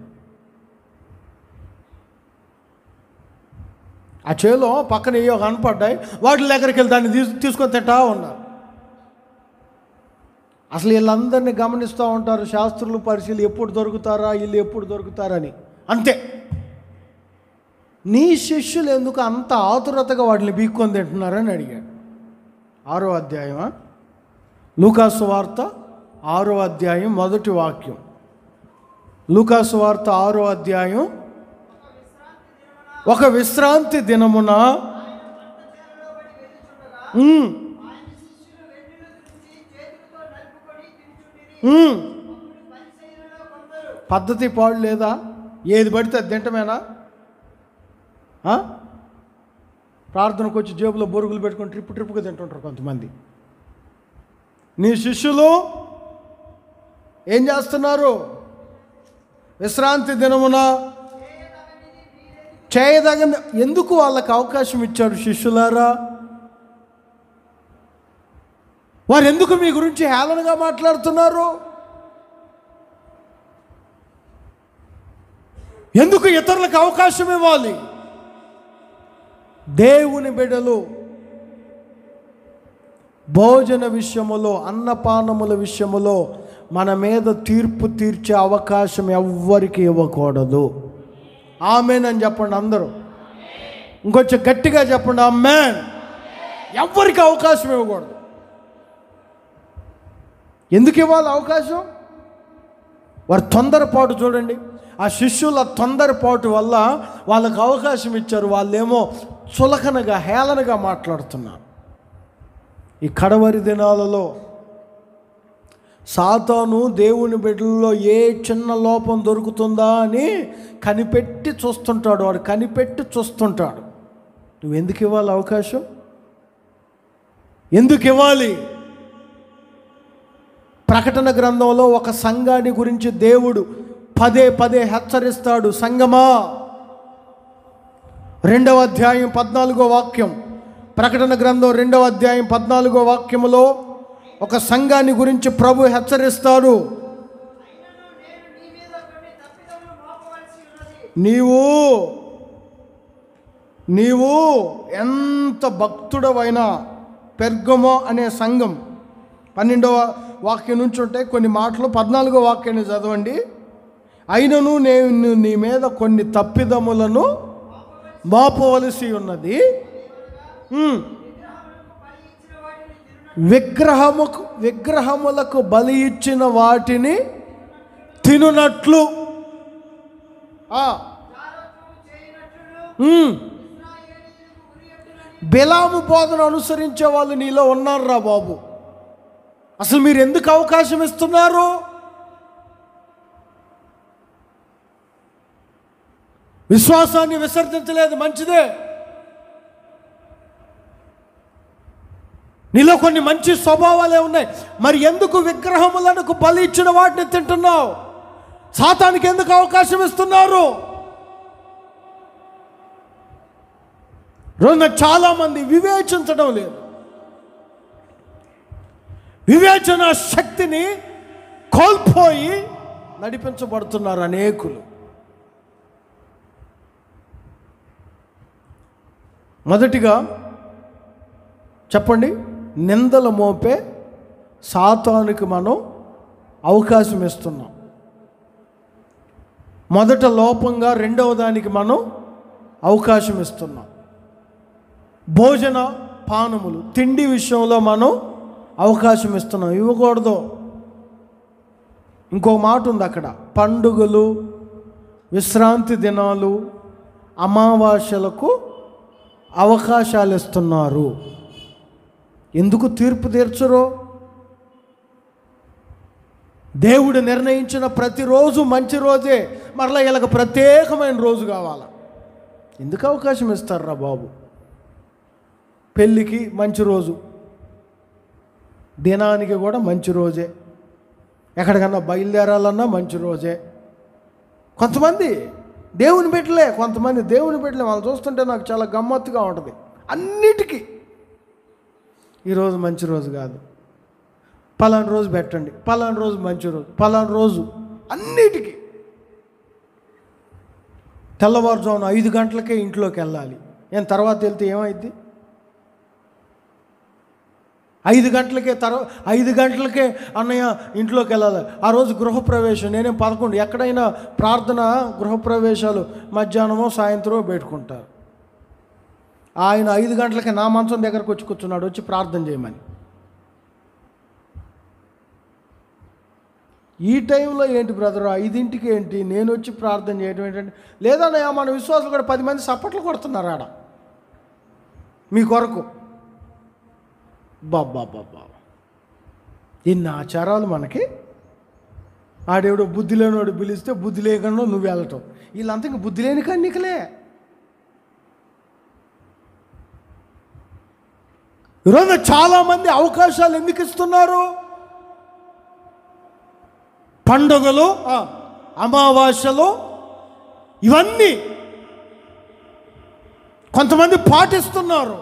ఆ చేలో పక్కన ఏయో కనపడ్డాయి, వాటి దగ్గరికి వెళ్ళి దాన్ని తీసుకొని తింటా ఉన్నారు. అసలు వీళ్ళందరినీ గమనిస్తూ ఉంటారు శాస్త్రులు, పరిశీలి, ఎప్పుడు దొరుకుతారా వీళ్ళు, ఎప్పుడు దొరుకుతారని. అంతే. నీ శిష్యులు ఎందుకు అంత ఆతురతగా వాటిని పీక్కొని తింటున్నారని అడిగాడు. 6వ అధ్యాయమా? లూకాసు వార్త 6వ అధ్యాయం 1వ వాక్యం. లూకాసు వార్త 6వ అధ్యాయం. ఒక విశ్రాంతి దినమున పద్ధతి పాడు లేదా? ఏది పడితే అది తింటమేనా? ప్రార్థనకు వచ్చి జేబులో బొరుగులు పెట్టుకొని ట్రిప్పుగా తింటుంటారు కొంతమంది. నీ శిష్యులు ఏం చేస్తున్నారు? విశ్రాంతి దినమున చేయదగని. ఎందుకు వాళ్ళకి అవకాశం ఇచ్చాడు శిష్యులారా? వారు ఎందుకు మీ గురించి హేళనగా మాట్లాడుతున్నారు? ఎందుకు ఇతరులకు అవకాశం ఇవ్వాలి? దేవుని బిడ్డలు భోజన విషయములో, అన్నపానముల విషయములో మన మీద తీర్పు తీర్చే అవకాశం ఎవ్వరికి ఇవ్వకూడదు. ఆమేన్ అని చెప్పండి అందరూ. ఇంకొంచెం గట్టిగా చెప్పండి, ఆమేన్. ఎవ్వరికి అవకాశం ఇవ్వకూడదు. ఎందుకు ఇవ్వాలి అవకాశం? వారు తొందరపాటు చూడండి. ఆ శిష్యుల తొందరపాటు వల్ల వాళ్ళకు అవకాశం ఇచ్చారు. వాళ్ళేమో చులకనగా హేళనగా మాట్లాడుతున్నారు. ఈ కడవరి దినాలలో సాతాను దేవుని బిడ్డల్లో ఏ చిన్న లోపం దొరుకుతుందా అని కనిపెట్టి చూస్తుంటాడు. వాడు కనిపెట్టి చూస్తుంటాడు. నువ్వు ఎందుకు ఇవ్వాలి అవకాశం? ఎందుకు ఇవ్వాలి? ప్రకటన గ్రంథంలో ఒక సంఘాన్ని గురించి దేవుడు పదే పదే హెచ్చరిస్తాడు. సంఘమా, 2వ అధ్యాయం 14వ వాక్యం, ప్రకటన గ్రంథం 2వ అధ్యాయం 14వ వాక్యములో ఒక సంఘాన్ని గురించి ప్రభు హెచ్చరిస్తాడు. నీవు ఎంత భక్తుడవైనా, పెర్గమో అనే సంఘం 12వ వాక్యం నుంచి ఉంటాయి కొన్ని మాటలు. 14వ వాక్యాన్ని చదవండి. అయినను నేను నీ మీద కొన్ని తప్పిదములను మోపవలసి ఉన్నది. విగ్రహములకు బలి ఇచ్చిన వాటిని తినునట్లు, బిలాము బోధన అనుసరించే వాళ్ళు నీలో ఉన్నారా బాబు? అసలు మీరు ఎందుకు అవకాశం ఇస్తున్నారు? విశ్వాసాన్ని విసర్జించలేదు, మంచిదే. నీలో కొన్ని మంచి స్వభావాలే ఉన్నాయి. మరి ఎందుకు విగ్రహములకు బలి ఇచ్చిన వాటిని తింటున్నావు? సాతానికి ఎందుకు అవకాశం ఇస్తున్నారు? రోజున చాలామంది వివేచించడం లేదు. వివేచన శక్తిని కోల్పోయి నడిపించబడుతున్నారు అనేకులు. మొదటిగా చెప్పండి, నిందల మోపే సాతానుకి మనం అవకాశం ఇస్తున్నాం. మొదట లోపంగా రెండవ దానికి మనం అవకాశం ఇస్తున్నాం. భోజన పానములు, తిండి విషయంలో మనం అవకాశం ఇస్తున్నాం. ఇవ్వకూడదు. ఇంకో మాట ఉంది అక్కడ, పండుగలు, విశ్రాంతి దినాలు, అమావాస్యలకు అవకాశాలు ఇస్తున్నారు. ఎందుకు తీర్పు తీర్చరు? దేవుడు నిర్ణయించిన ప్రతిరోజు మంచి రోజే, మరలా వీళ్ళకి ప్రత్యేకమైన రోజు కావాలా? ఎందుకు అవకాశం ఇస్తారా బాబు? పెళ్ళికి మంచి రోజు, దినానికి కూడా మంచి రోజే, ఎక్కడికన్నా బయలుదేరాలన్నా మంచి రోజే. కొంతమంది దేవుని బిడ్డలే, వాళ్ళు చూస్తుంటే నాకు చాలా గమ్మత్తుగా ఉంటుంది. అన్నిటికీ ఈరోజు మంచి రోజు కాదు, పలానా రోజు పెట్టండి, పలానా రోజు మంచి రోజు, పలానా రోజు, అన్నిటికీ. తెల్లవారుజామున 5 గంటలకే ఇంట్లోకి వెళ్ళాలి. తర్వాత వెళ్తే ఏమైంది? 5 గంటలకే అన్నయ్య ఇంట్లోకి వెళ్ళాలి. ఆ రోజు గృహప్రవేశం, నేనేం 11. ఎక్కడైనా ప్రార్థన గృహప్రవేశాలు మధ్యాహ్నమో సాయంత్రమో పెట్టుకుంటారు. ఆయన 5 గంటలకే నా మంచం దగ్గరకు వచ్చి కూర్చున్నాడు, వచ్చి ప్రార్థన చేయమని. ఈ టైంలో ఏంటి బ్రదర్ 5ంటికి ఏంటి నేను వచ్చి ప్రార్థన చేయడం ఏంటంటే, లేదన్నయ్య మన విశ్వాసులు కూడా 10 మంది చప్పట్లు కొడుతున్నారు ఆడ మీ కొరకు. బాబా ఇన్ని ఆచారాలు మనకి. ఆడేవిడో బుద్ధి లేనివాడు పిలిస్తే బుద్ధి లేకుండా నువ్వు వెళ్ళటం, వీళ్ళంతా ఇంక బుద్ధి లేని కన్నికలే. ఈరోజు చాలామంది అవకాశాలు ఎందుకు ఇస్తున్నారు? పండుగలు, అమావాస్యలు, ఇవన్నీ కొంతమంది పాటిస్తున్నారు.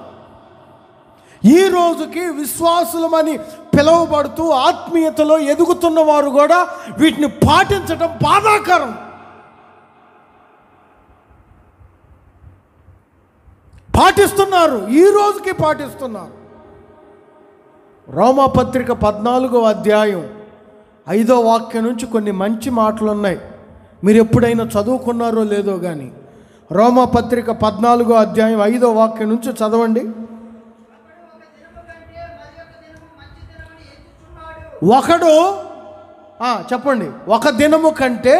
ఈ రోజుకి విశ్వాసులమని పిలువబడుతూ ఆత్మీయతలో ఎదుగుతున్న వారు కూడా వీటిని పాటించడం బాధాకరం. పాటిస్తున్నారు, ఈ రోజుకి పాటిస్తున్నారు. రోమాపత్రిక 14వ అధ్యాయం 5వ వాక్యం నుంచి కొన్ని మంచి మాటలు ఉన్నాయి. మీరు ఎప్పుడైనా చదువుకున్నారో లేదో కానీ రోమాపత్రిక 14వ అధ్యాయం 5వ వాక్యం నుంచి చదవండి. ఒకడు చెప్పండి, ఒక దినము కంటే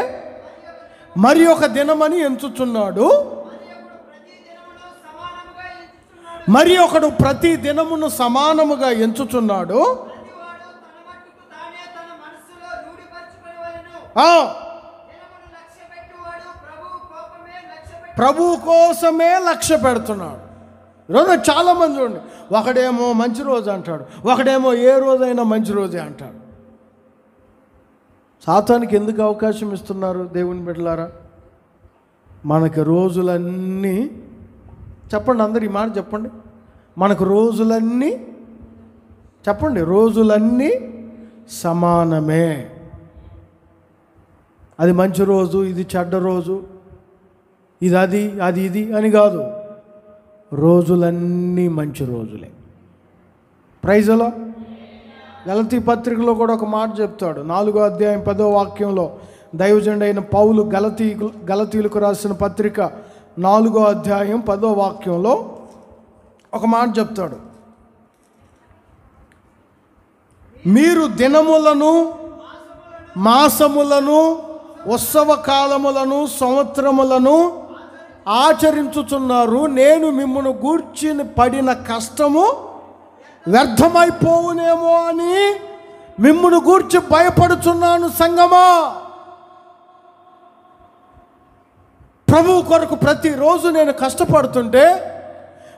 మరి ఒక దినమని ఎంచుచున్నాడు, మరి ఒకడు ప్రతి దినమును సమానముగా ఎంచుచున్నాడు. ప్రభు కోసమే లక్ష్య పెడుతున్నాడు. ఈరోజు చాలామంది చూడండి, ఒకడేమో మంచి రోజు అంటాడు, ఒకడేమో ఏ రోజైనా మంచి రోజే అంటాడు. సాతానికి ఎందుకు అవకాశం ఇస్తున్నారు దేవుని బిడ్డలారా? మనకి రోజులన్నీ, చెప్పండి అందరు ఈ మాట చెప్పండి, మనకు రోజులన్నీ, చెప్పండి, రోజులన్నీ సమానమే. అది మంచి రోజు, ఇది చెడ్డ రోజు, ఇది అది ఇది అని కాదు, రోజులన్నీ మంచి రోజులే. ప్రైజ్ అలా. గలతీ పత్రికలో కూడా ఒక మాట చెప్తాడు, 4వ అధ్యాయం 10వ వాక్యంలో దైవజనుడు అయిన పౌలు గలతీలకు రాసిన పత్రిక 4వ అధ్యాయం 10వ వాక్యంలో ఒక మాట చెప్తాడు, మీరు దినములను, మాసములను, ఉత్సవ కాలములను, సంవత్సరములను ఆచరించుచున్నారు. నేను మిమ్మును గూర్చి పడిన కష్టము వ్యర్థమైపోవునేమో అని మిమ్మును గూర్చి భయపడుచున్నాను సంగమా. ప్రభువు కొరకు ప్రతిరోజు నేను కష్టపడుతుంటే,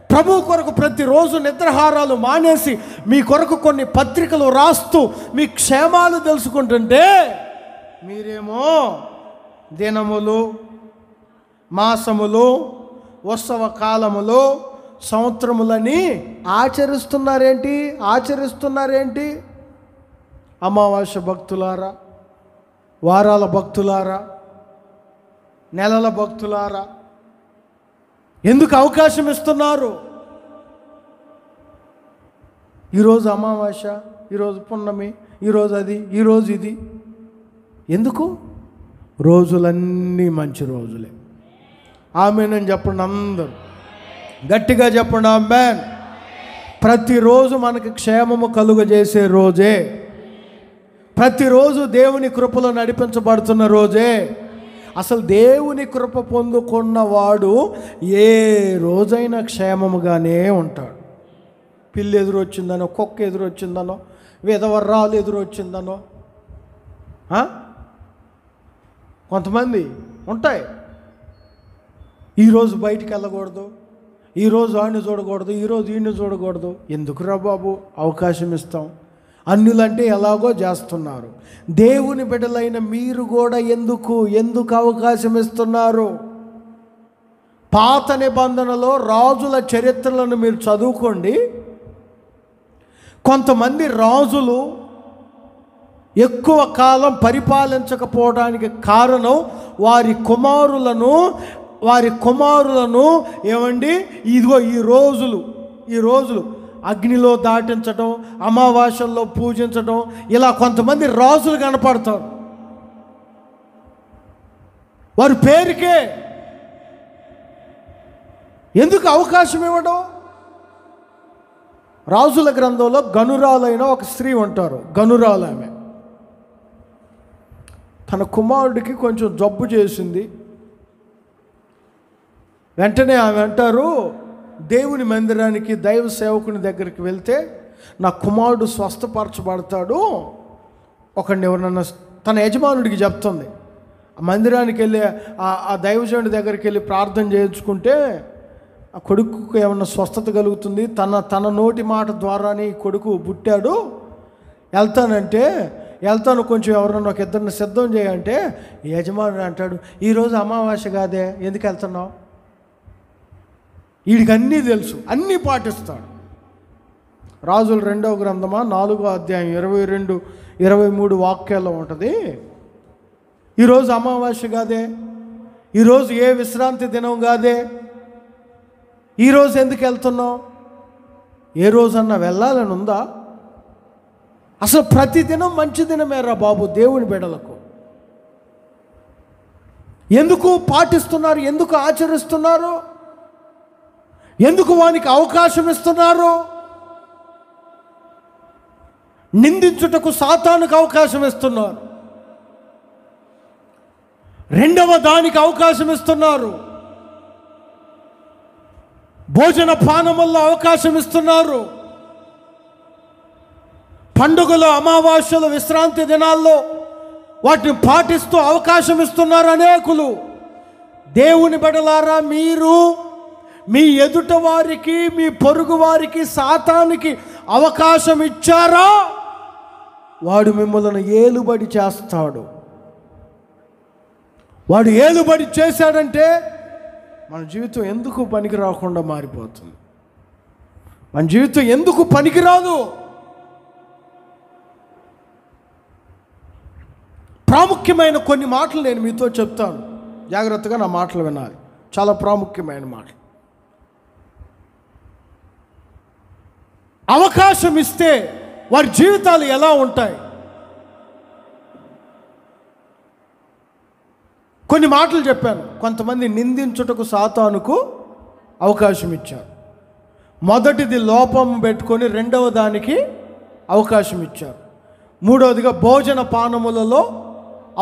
ప్రభు కొరకు ప్రతిరోజు నిద్రాహారాలు మానేసి మీ కొరకు కొన్ని పత్రికలు రాస్తూ మీ క్షేమాలు తెలుసుకుంటుంటే, మీరేమో దినములు, మాసములు, ఉత్సవ కాలములు, సంవత్సరములని ఆచరిస్తున్నారేంటి? అమావాస్య భక్తులారా, వారాల భక్తులారా, నెలల భక్తులారా, ఎందుకు అవకాశం ఇస్తున్నారు? ఈరోజు అమావాస్య, ఈరోజు పున్నమి, ఈరోజు అది, ఈరోజు ఇది. ఎందుకు? రోజులన్నీ మంచి రోజులే. ఆమేనని చెప్పండి అందరూ, గట్టిగా చెప్పండి ఆమేన్. ప్రతిరోజు మనకి క్షేమము కలుగజేసే రోజే, ప్రతిరోజు దేవుని కృపలో నడిపించబడుతున్న రోజే. అసలు దేవుని కృప పొందుకున్నవాడు ఏ రోజైనా క్షేమముగానే ఉంటాడు. పిల్లి ఎదురొచ్చిందనో, కుక్క ఎదురొచ్చిందనో, విధవర్రాలు ఎదురొచ్చిందనో, కొంతమంది ఉంటాయి. ఈరోజు బయటికి వెళ్ళకూడదు, ఈరోజు వాడిని చూడకూడదు, ఈరోజు వీడిని చూడకూడదు. ఎందుకురా బాబు అవకాశం ఇస్తాం? అన్యులంటే ఎలాగో చేస్తున్నారు. దేవుని బిడ్డలైన మీరు కూడా ఎందుకు అవకాశం ఇస్తున్నారు? పాత నిబంధనలో రాజుల చరిత్రలను మీరు చదువుకోండి. కొంతమంది రాజులు ఎక్కువ కాలం పరిపాలించకపోవడానికి కారణం వారి కుమారులను ఏమండి, ఇదిగో ఈ రోజులు అగ్నిలో దాటించడం, అమావాస్యల్లో పూజించడం, ఇలా కొంతమంది రాజులు కనపడతారు. వారి పేరుకే ఎందుకు అవకాశం ఇవ్వడం? రాజుల గ్రంథంలో గనురాలైన ఒక స్త్రీ ఉంటారు. గనురాలు ఆమె తన కుమారుడికి కొంచెం జబ్బు చేసింది. వెంటనే ఆమె అంటారు, దేవుని మందిరానికి దైవ సేవకుని దగ్గరికి వెళ్తే నా కుమారుడు స్వస్థపరచబడతాడు, ఒకడిని ఎవరన్నా తన యజమానుడికి చెప్తుంది. ఆ మందిరానికి వెళ్ళి ఆ దైవజనుడి దగ్గరికి వెళ్ళి ప్రార్థన చేయించుకుంటే ఆ కొడుకుకు ఏమన్నా స్వస్థత కలుగుతుంది, తన నోటి మాట ద్వారానే ఈ కొడుకు పుట్టాడు, వెళ్తాను కొంచెం ఎవరన్నా ఒక ఇద్దరిని సిద్ధం చేయంటే యజమానుడు అంటాడు, ఈరోజు అమావాస్య కాదే, ఎందుకు వెళ్తున్నావు? వీడికి అన్నీ తెలుసు, అన్నీ పాటిస్తాడు. రాజుల 2వ గ్రంథమా 4వ అధ్యాయం 22-23 వాక్యాల్లో ఉంటుంది. ఈరోజు అమావాస్య కాదే, ఈరోజు ఏ విశ్రాంతి దినం కాదే, ఈరోజు ఎందుకు వెళ్తున్నావు? ఏ రోజన్నా వెళ్ళాలని ఉందా? అసలు ప్రతిదినం మంచి దినమేరా బాబు దేవుని బిడ్డలకు. ఎందుకు పాటిస్తున్నారు? ఎందుకు ఆచరిస్తున్నారు? ఎందుకు వానికి అవకాశం ఇస్తున్నారు? నిందించుటకు సాతానుకు అవకాశం ఇస్తున్నారు. రెండవ దానికి అవకాశం ఇస్తున్నారు, భోజన పానముల్లో అవకాశం ఇస్తున్నారు, పండుగలు, అమావాస్యలు, విశ్రాంతి దినాల్లో వాటిని పాటిస్తూ అవకాశం ఇస్తున్నారు అనేకులు. దేవుని బిడ్డలారా, మీరు మీ ఎదుట వారికి, మీ పొరుగు వారికి, సాతానికి అవకాశం ఇచ్చారా, వాడు మిమ్మల్ని ఏలుబడి చేస్తాడు. వాడు ఏలుబడి చేశాడంటే మన జీవితం ఎందుకు పనికి రాకుండా మారిపోతుంది. మన జీవితం ఎందుకు పనికిరాదు. ప్రాముఖ్యమైన కొన్ని మాటలు నేను మీతో చెప్తాను, జాగ్రత్తగా నా మాటలు వినాలి. చాలా ప్రాముఖ్యమైన మాటలు. అవకాశం ఇస్తే వారి జీవితాలు ఎలా ఉంటాయి? కొన్ని మాటలు చెప్పాను. కొంతమంది నిందించుటకు సాతానుకు అవకాశం ఇచ్చారు. మొదటిది లోపం పెట్టుకొని రెండవ దానికి అవకాశం ఇచ్చారు. మూడవదిగా భోజన పానములలో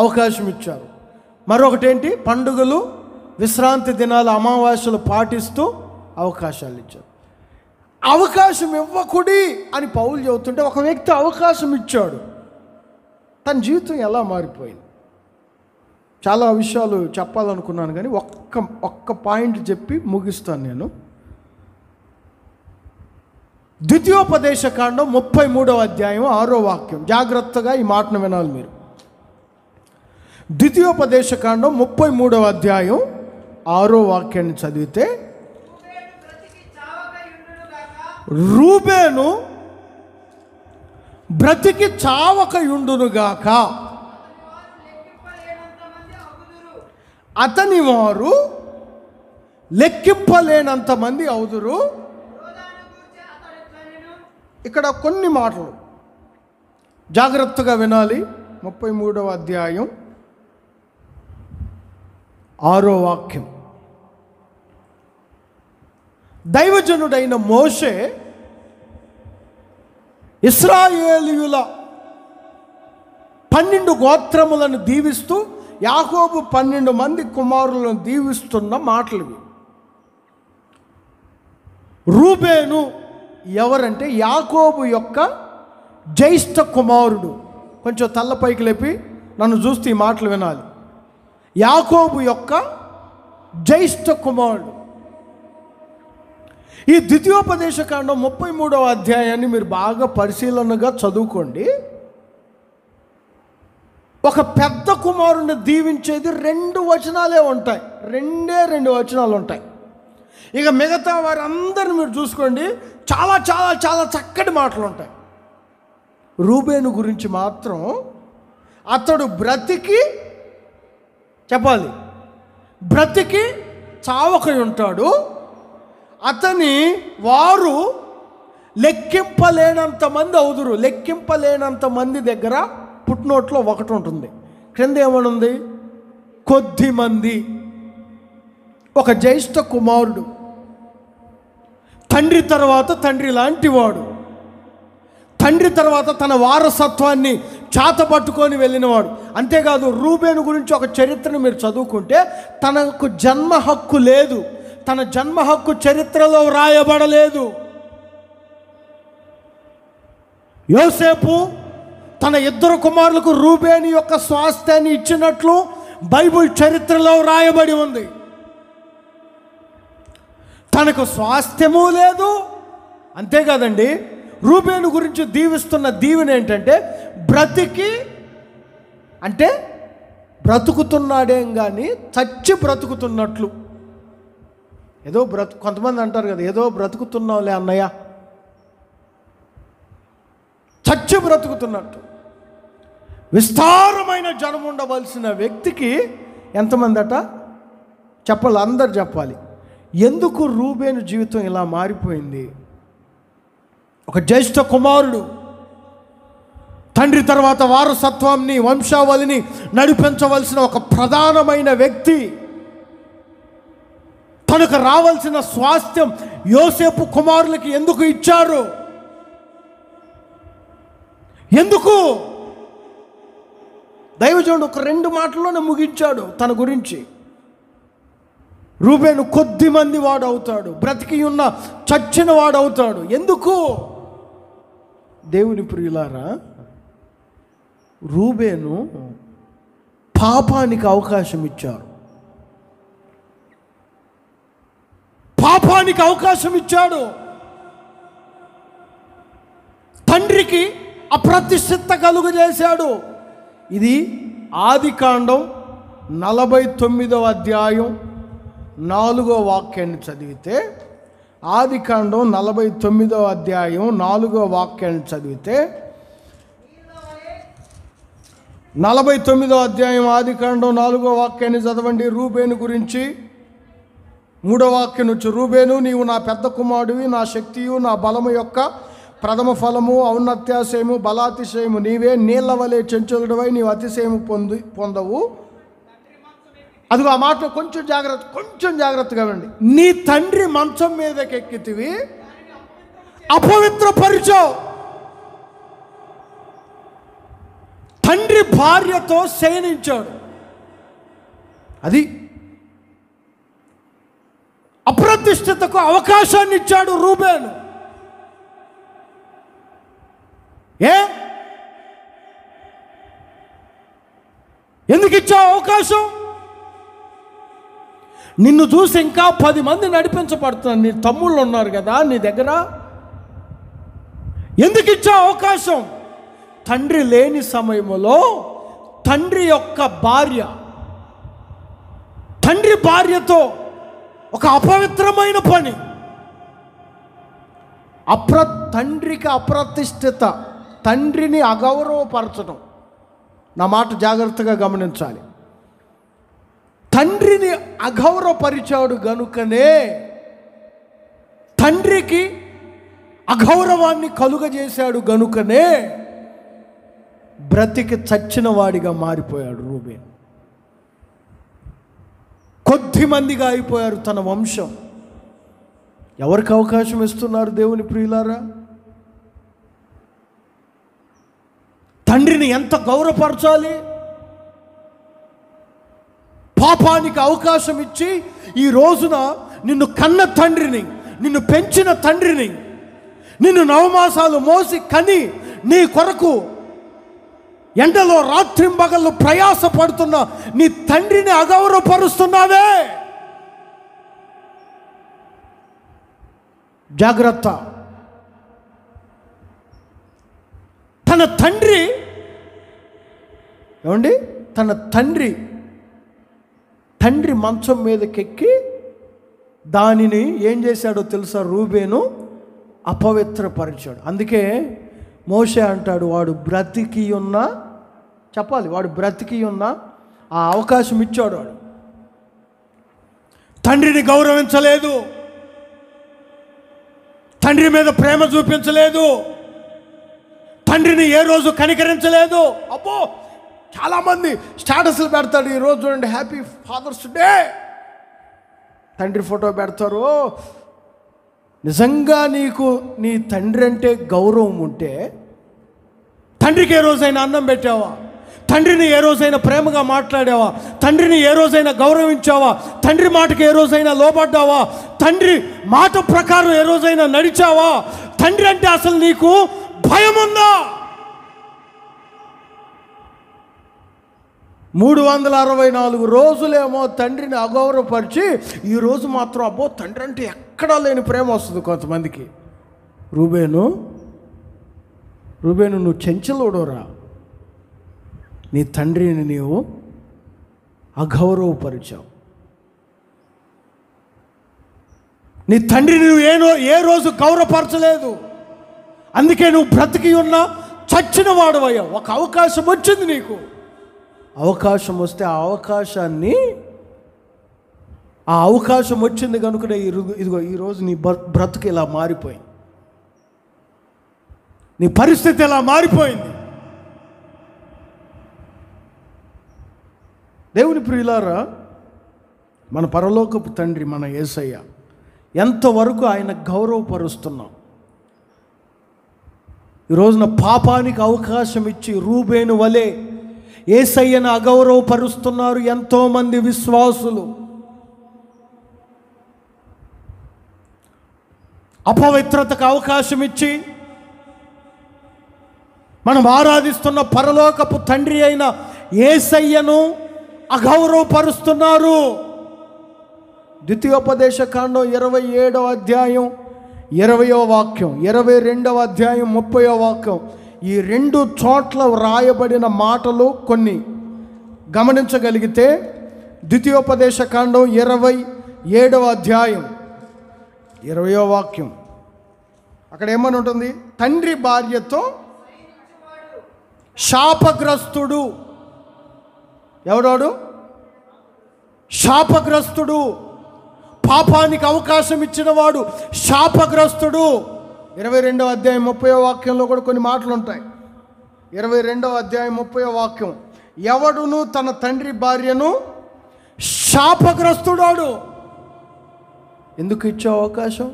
అవకాశం ఇచ్చారు. మరొకటి ఏంటి? పండుగలు, విశ్రాంతి దినాలు, అమావాస్యలు పాటిస్తూ అవకాశాలు ఇచ్చారు. అవకాశం ఇవ్వకుడి అని పౌలు చెబుతుంటే ఒక వ్యక్తి అవకాశం ఇచ్చాడు, తన జీవితం ఎలా మారిపోయింది. చాలా విషయాలు చెప్పాలనుకున్నాను కానీ ఒక్క పాయింట్ చెప్పి ముగిస్తాను నేను. ద్వితీయోపదేశకాండం 33వ అధ్యాయం 6వ వాక్యం. జాగ్రత్తగా ఈ మాటను వినాలి మీరు. ద్వితీయోపదేశకాండం 33వ అధ్యాయం 6వ వాక్యాన్ని చదివితే, రూబేను బ్రతికి చావకయుండునుగాక, అతని వారు లెక్కింపలేనంత మంది అవుదురు. ఇక్కడ కొన్ని మాటలు జాగ్రత్తగా వినాలి. 33వ అధ్యాయం 6వ వాక్యం. దైవజనుడైన మోషే ఇశ్రాయేలీయుల 12 గోత్రములను దీవిస్తూ యాకోబు 12 మంది కుమారులను దీవిస్తున్న మాటలు ఇవి. రూబేను ఎవరంటే యాకోబు యొక్క జ్యేష్ఠ కుమారుడు. కొంచెం తల్లపైకి లేపి నన్ను చూస్తే ఈ మాటలు వినాలి. యాకోబు యొక్క జ్యేష్ఠ కుమారుడు. ఈ ద్వితీయోపదేశకాండం 33వ అధ్యాయాన్ని మీరు బాగా పరిశీలనగా చదువుకోండి. ఒక పెద్ద కుమారుని దీవించేది 2 వచనాలే ఉంటాయి, 2 వచనాలు ఉంటాయి. ఇక మిగతా వారందరిని మీరు చూసుకోండి, చాలా చాలా చాలా చక్కటి మాటలు ఉంటాయి. రూబేను గురించి మాత్రం అతడు బ్రతికి, చెప్పాలి, బ్రతికి చావకై ఉంటాడు. అతని వారు లెక్కింపలేనంత మంది అవుదురు. లెక్కింపలేనంత మంది దగ్గర పుట్నోట్లో ఒకటి ఉంటుంది, క్రింద ఏమనుంది? కొద్ది మంది. ఒక జ్యేష్ఠ కుమారుడు, తండ్రి తర్వాత తండ్రి లాంటివాడు, తండ్రి తర్వాత తన వారసత్వాన్ని చాతపట్టుకొని వెళ్ళినవాడు. అంతేకాదు, రూబేను గురించి ఒక చరిత్రను మీరు చదువుకుంటే తనకు జన్మ హక్కు లేదు, తన జన్మ హక్కు చరిత్రలో వ్రాయబడలేదు. యోసేపు తన 2 కుమారులకు రూబేను యొక్క స్వాస్థ్యాన్ని ఇచ్చినట్లు బైబిల్ చరిత్రలో వ్రాయబడి ఉంది. తనకు స్వాస్థ్యము లేదు. అంతేకాదండి, రూబేను గురించి దీవిస్తున్న దీవెన ఏంటంటే బ్రతికి, అంటే బ్రతుకుతున్నాడేం కానీ చచ్చి బ్రతుకుతున్నట్లు. ఏదో కొంతమంది అంటారు కదా, ఏదో బ్రతుకుతున్నావులే అన్నయ్య, చచ్చి బ్రతుకుతున్నట్టు. విస్తారమైన జనం ఉండవలసిన వ్యక్తికి ఎంతమంది అట చెప్పాలి, అందరు చెప్పాలి. ఎందుకు రూబేను జీవితం ఇలా మారిపోయింది? ఒక జ్యేష్ఠ కుమారుడు, తండ్రి తర్వాత వారసత్వాన్ని, వంశావళిని నడిపించవలసిన ఒక ప్రధానమైన వ్యక్తి, తనకు రావాల్సిన స్వాస్థ్యం యోసేపు కుమారులకి ఎందుకు ఇచ్చారు? ఎందుకు? దైవజనుడు ఒక 2 మాటల్లోనే ముగించాడు తన గురించి. రూబేను కొద్ది మంది వాడు అవుతాడు, బ్రతికి ఉన్న చచ్చిన వాడు అవుతాడు. ఎందుకు? దేవుని ప్రియులారా, రూబేను పాపానికి అవకాశం ఇచ్చారు. పాపానికి అవకాశం ఇచ్చాడు. తండ్రికి అప్రతిష్ఠిత కలుగజేశాడు. ఇది ఆదికాండం 49వ అధ్యాయం 4వ వాక్యాన్ని చదివితే, ఆదికాండం 49వ అధ్యాయం 4వ వాక్యాన్ని చదివితే, 49వ అధ్యాయం ఆదికాండం 4వ వాక్యాన్ని చదవండి. రూబేను గురించి 3వ వాక్యం నుంచి, రూబేను, నీవు నా పెద్ద కుమారుడివి, నా శక్తియు, నా బలము యొక్క ప్రథమ ఫలము, ఔన్నత్యాశయము, బలాతిశయము నీవే. నీళ్ల వలె చెంచులుడివై నీవు అతిశయము పొందవు. అదిగో ఆ మాటలో కొంచెం జాగ్రత్తగా ఉండండి. నీ తండ్రి మంచం మీదకి ఎక్కితివి, అపవిత్రపరిచావు. తండ్రి భార్యతో శయనించాడు. అది అప్రతిష్ఠితకు అవకాశాన్ని ఇచ్చాడు రూబేను. ఎందుకు ఇచ్చావు అవకాశం? నిన్ను చూసి ఇంకా 10 మంది నడిపించబడుతున్నారు. నీ తమ్ముళ్ళు ఉన్నారు కదా నీ దగ్గర. ఎందుకు ఇచ్చావు అవకాశం? తండ్రి లేని సమయంలో తండ్రి యొక్క భార్య, తండ్రి భార్యతో ఒక అపవిత్రమైన పని, తండ్రికి అప్రతిష్ఠిత, తండ్రిని అగౌరవపరచడం. నా మాట జాగ్రత్తగా గమనించాలి. తండ్రిని అగౌరవపరిచాడు గనుకనే, తండ్రికి అగౌరవాన్ని కలుగజేశాడు గనుకనే బ్రతికి చచ్చిన వాడిగా మారిపోయాడు రూబేను. కొద్ది మందిగా అయిపోయారు తన వంశం. ఎవరికి అవకాశం ఇస్తున్నారు దేవుని ప్రియులారా? తండ్రిని ఎంత గౌరవపరచాలి? పాపానికి అవకాశం ఇచ్చి ఈ రోజున నిన్ను కన్న తండ్రిని, నిన్ను పెంచిన తండ్రిని, నిన్ను 9 మాసాలు మోసి కని నీ కొరకు ఎండలో రాత్రింబగళ్ళు ప్రయాసపడుతున్న నీ తండ్రిని అగౌరవపరుస్తున్నావే. జాగ్రత్త. తన తండ్రి ఏమండి, తన తండ్రి మంచం మీదకెక్కి దానిని ఏం చేశాడో తెలుసా? రూబేను అపవిత్రపరిచాడు. అందుకే మోషే అంటాడు, వాడు బ్రతికి ఉన్నా, చెప్పాలి, వాడు బ్రతికి ఉన్నా ఆ అవకాశం ఇచ్చాడు. వాడు తండ్రిని గౌరవించలేదు, తండ్రి మీద ప్రేమ చూపించలేదు, తండ్రిని ఏ రోజు కనికరించలేదు. అబ్బో, చాలామంది స్టేటస్లు పెడతాడు. ఈరోజు చూడండి, హ్యాపీ ఫాదర్స్ డే, తండ్రి ఫోటో పెడతారు. నిజంగా నీకు నీ తండ్రి అంటే గౌరవం ఉంటే, తండ్రికి ఏ రోజైనా అన్నం పెట్టావా? తండ్రిని ఏ రోజైనా ప్రేమగా మాట్లాడావా? తండ్రిని ఏ రోజైనా గౌరవించావా? తండ్రి మాటకి ఏ రోజైనా లోబడ్డావా? తండ్రి మాట ప్రకారం ఏ రోజైనా నడిచావా? తండ్రి అంటే అసలు నీకు భయం ఉందా? 364 రోజులేమో తండ్రిని అగౌరవపరిచి, ఈరోజు మాత్రం అబ్బో తండ్రి అంటే ఎక్కడా లేని ప్రేమ వస్తుంది కొంతమందికి. రూబేను, నువ్వు చెంచలోడోరా. నీ తండ్రిని నీవు అగౌరవపరిచావు. నీ తండ్రిని నువ్వు ఏ రోజు గౌరవపరచలేదు. అందుకే నువ్వు బ్రతికి ఉన్నా చచ్చిన వాడవయ్యా. ఒక అవకాశం వచ్చింది నీకు. అవకాశం వస్తే ఆ అవకాశం వచ్చింది కనుకనే ఇదిగో ఈరోజు నీ బ్రతుకు ఇలా మారిపోయింది, నీ పరిస్థితి ఇలా మారిపోయింది. దేవుని ప్రియులారా, మన పరలోకపు తండ్రి మన యేసయ్య ఎంతవరకు ఆయన గౌరవపరుస్తున్నాం. ఈ రోజున పాపానికి అవకాశం ఇచ్చి రూబేను వలె యేసయ్యను అగౌరవపరుస్తున్నారు ఎంతోమంది విశ్వాసులు. అపవిత్రతకు అవకాశం ఇచ్చి మనం ఆరాధిస్తున్న పరలోకపు తండ్రి అయిన యేసయ్యను అగౌరవపరుస్తున్నారు. ద్వితీయోపదేశకాండం 27వ అధ్యాయం 20వ వాక్యం, 22వ అధ్యాయం 30వ వాక్యం, ఈ 2 చోట్ల వ్రాయబడిన మాటలు కొన్ని గమనించగలిగితే, ద్వితీయోపదేశకాండం 27వ అధ్యాయం 20వ వాక్యం, అక్కడ ఏమని ఉంటుంది? తండ్రి భార్యతో శాపగ్రస్తుడు. ఎవడాడు? శాపగ్రస్తుడు. పాపానికి అవకాశం ఇచ్చిన వాడు శాపగ్రస్తుడు. 22వ అధ్యాయం 30వ వాక్యంలో కూడా కొన్ని మాటలు ఉంటాయి. 22వ అధ్యాయం 30వ వాక్యం, ఎవడును తన తండ్రి భార్యను శాపగ్రస్తుడాడు. ఎందుకు ఇచ్చావు అవకాశం?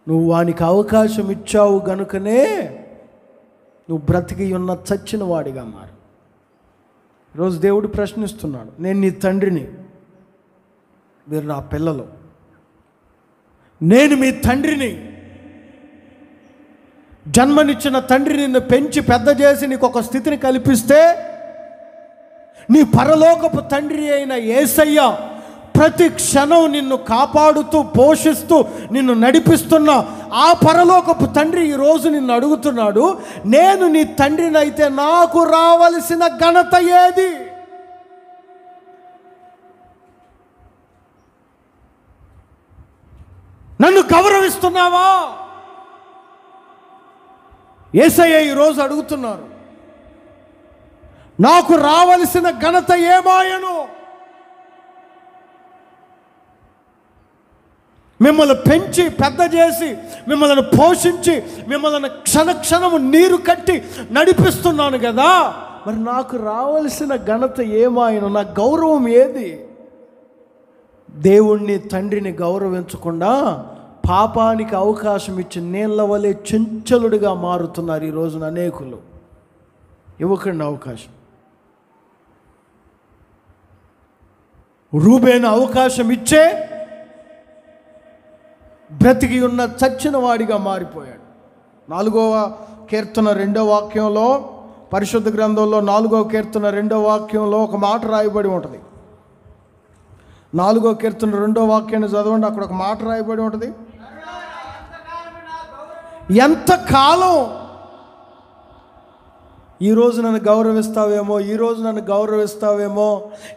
నువ్వు వానికి అవకాశం ఇచ్చావు గనుకనే నువ్వు బ్రతికి ఉన్న చచ్చిన వాడిగా మారు. ఈరోజు దేవుడు ప్రశ్నిస్తున్నాడు, నేను నీ తండ్రిని, మీరు నా పిల్లలు. నేను మీ తండ్రిని, జన్మనిచ్చిన తండ్రి నిన్ను పెంచి పెద్ద చేసి నీకు ఒక స్థితిని కల్పిస్తే, నీ పరలోకపు తండ్రి అయిన యేసయ్య ప్రతి క్షణం నిన్ను కాపాడుతూ పోషిస్తూ నిన్ను నడిపిస్తున్న ఆ పరలోకపు తండ్రి ఈరోజు నిన్ను అడుగుతున్నాడు, నేను నీ తండ్రిని అయితే నాకు రావలసిన ఘనత ఏది? నన్ను గౌరవిస్తున్నావా? యేసయ్య ఈరోజు అడుగుతున్నారు, నాకు రావలసిన ఘనత ఏమాయను? మిమ్మల్ని పెంచి పెద్ద చేసి, మిమ్మల్ని పోషించి, మిమ్మల్ని క్షణక్షణము నీరు కట్టి నడిపిస్తున్నాను కదా, మరి నాకు రావలసిన ఘనత ఏమాయను? నా గౌరవం ఏది? దేవుణ్ణి తండ్రిని గౌరవించకుండా పాపానికి అవకాశం ఇచ్చి నీళ్ళ వలె చెంచలుడిగా మారుతున్నారు ఈ రోజున అనేకులు. ఇవ్వకండి అవకాశం. రూబేను అవకాశం ఇచ్చే బ్రతికి ఉన్న చచ్చిన వాడిగా మారిపోయాడు. 4వ కీర్తన 2వ వాక్యంలో, పరిశుద్ధ గ్రంథంలో 4వ కీర్తన 2వ వాక్యంలో ఒక మాట రాయబడి ఉంటుంది. 4వ కీర్తన 2వ వాక్యాన్ని చదవండి, అక్కడ ఒక మాట రాయబడి ఉంటుంది. ఎంతకాలం ఈరోజు నన్ను గౌరవిస్తావేమో, ఈరోజు నన్ను గౌరవిస్తావేమో,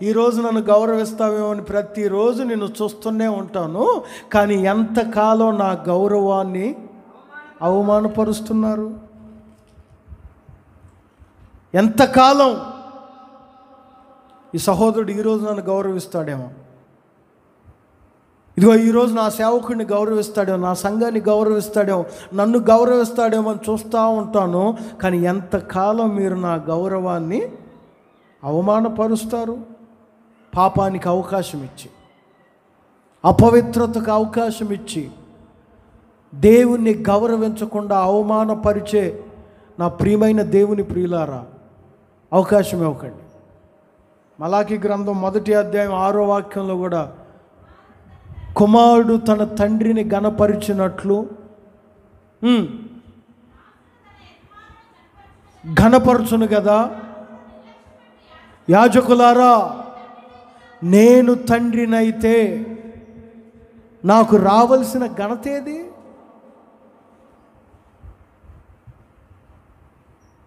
ఈరోజు నన్ను గౌరవిస్తావేమో అని ప్రతిరోజు నిన్ను చూస్తూనే ఉంటాను, కానీ ఎంతకాలం నా గౌరవాన్ని అవమానపరుస్తున్నారు? ఎంతకాలం ఈ సహోదరుడు ఈరోజు నన్ను గౌరవిస్తాడేమో, ఇదిగో ఈరోజు నా సేవకుడిని గౌరవిస్తాడేమో, నా సంఘాన్ని గౌరవిస్తాడేమో, నన్ను గౌరవిస్తాడేమో అని చూస్తూ ఉంటాను, కానీ ఎంతకాలం మీరు నా గౌరవాన్ని అవమానపరుస్తారు? పాపానికి అవకాశం ఇచ్చి, అపవిత్రతకు అవకాశం ఇచ్చి, దేవుణ్ణి గౌరవించకుండా అవమానపరిచే నా ప్రియమైన దేవుని ప్రియులారా, అవకాశం ఇవ్వకండి. మలాకీ గ్రంథం 1వ అధ్యాయం 6వ వాక్యంలో కూడా, కుమారుడు తన తండ్రిని ఘనపరిచినట్లు ఘనపరచును కదా. యాజకులారా, నేను తండ్రినైతే నాకు రావలసిన ఘనత ఏది?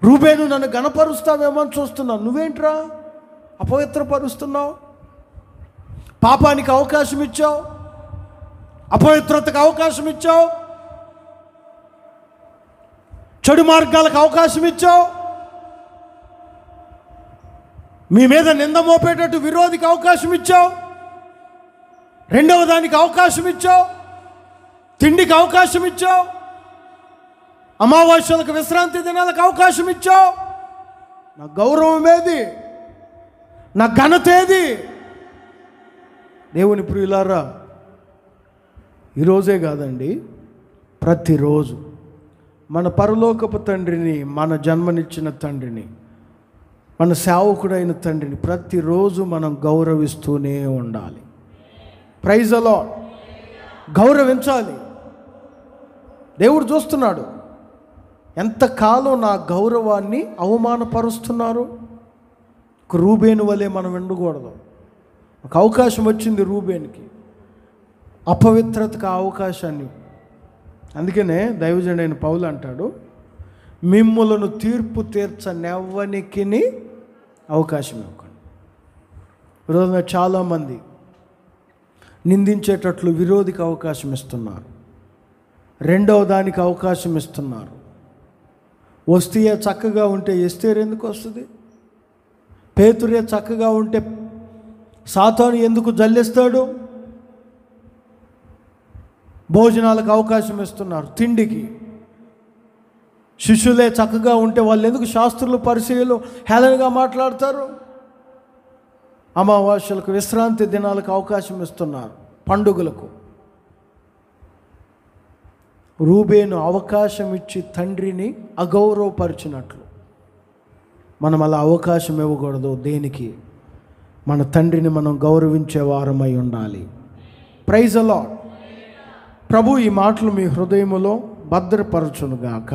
రూబేను నన్ను ఘనపరుస్తావేమో అని చూస్తున్నావు, నువ్వేంట్రా అపవిత్రపరుస్తున్నావు? పాపానికి అవకాశం ఇచ్చావు, అపవిత్రతకు అవకాశం ఇచ్చావు, చెడు మార్గాలకు అవకాశం ఇచ్చావు, మీ మీద నింద మోపేటట్టు విరోధికి అవకాశం ఇచ్చావు, రెండవ దానికి అవకాశం ఇచ్చావు, తిండికి అవకాశం ఇచ్చావు, అమావాస్యలకు విశ్రాంతి దినాలకు అవకాశం ఇచ్చావు. నా గౌరవం ఏది? నా ఘనత ఏది? దేవుని ప్రియులారా, ఈరోజే కాదండి, ప్రతిరోజు మన పరలోకపు తండ్రిని, మన జన్మనిచ్చిన తండ్రిని మన సేవకుడైన తండ్రిని ప్రతిరోజు మనం గౌరవిస్తూనే ఉండాలి. Praise the Lord. గౌరవించాలి. దేవుడు చూస్తున్నాడు, ఎంతకాలం నా గౌరవాన్ని అవమానపరుస్తున్నారు. ఒక రూబేను వలె మనం ఉండకూడదు. ఒక అవకాశం వచ్చింది రూబేన్కి, అపవిత్రతకు ఆ అవకాశాన్ని. అందుకనే దైవజనుడైన పౌలు అంటాడు, మిమ్ములను తీర్పు తీర్చనెవ్వనికి అవకాశం ఇవ్వకండి. ఈరోజు చాలామంది నిందించేటట్లు విరోధికి అవకాశం ఇస్తున్నారు, రెండవ దానికి అవకాశం ఇస్తున్నారు. వస్తే చక్కగా ఉంటే ఎస్తేరు ఎందుకు వస్తుంది? పేతురే చక్కగా ఉంటే సాతాను ఎందుకు జల్లిస్తాడు? భోజనాలకు అవకాశం ఇస్తున్నారు, తిండికి. శిష్యులే చక్కగా ఉంటే వాళ్ళు ఎందుకు శాస్త్రులు పరిచర్యలు హేళనగా మాట్లాడతారు? అమావాస్యలకు, విశ్రాంతి దినాలకు అవకాశం ఇస్తున్నారు, పండుగలకు. రూబేను అవకాశం ఇచ్చి తండ్రిని అగౌరవపరిచినట్లు మనం అలా అవకాశం ఇవ్వకూడదు. దేనికి? మన తండ్రిని మనం గౌరవించే వారమై ఉండాలి. Praise the lord. ప్రభు ఈ మాటలు మీ హృదయములో భద్రపరచునుగాక.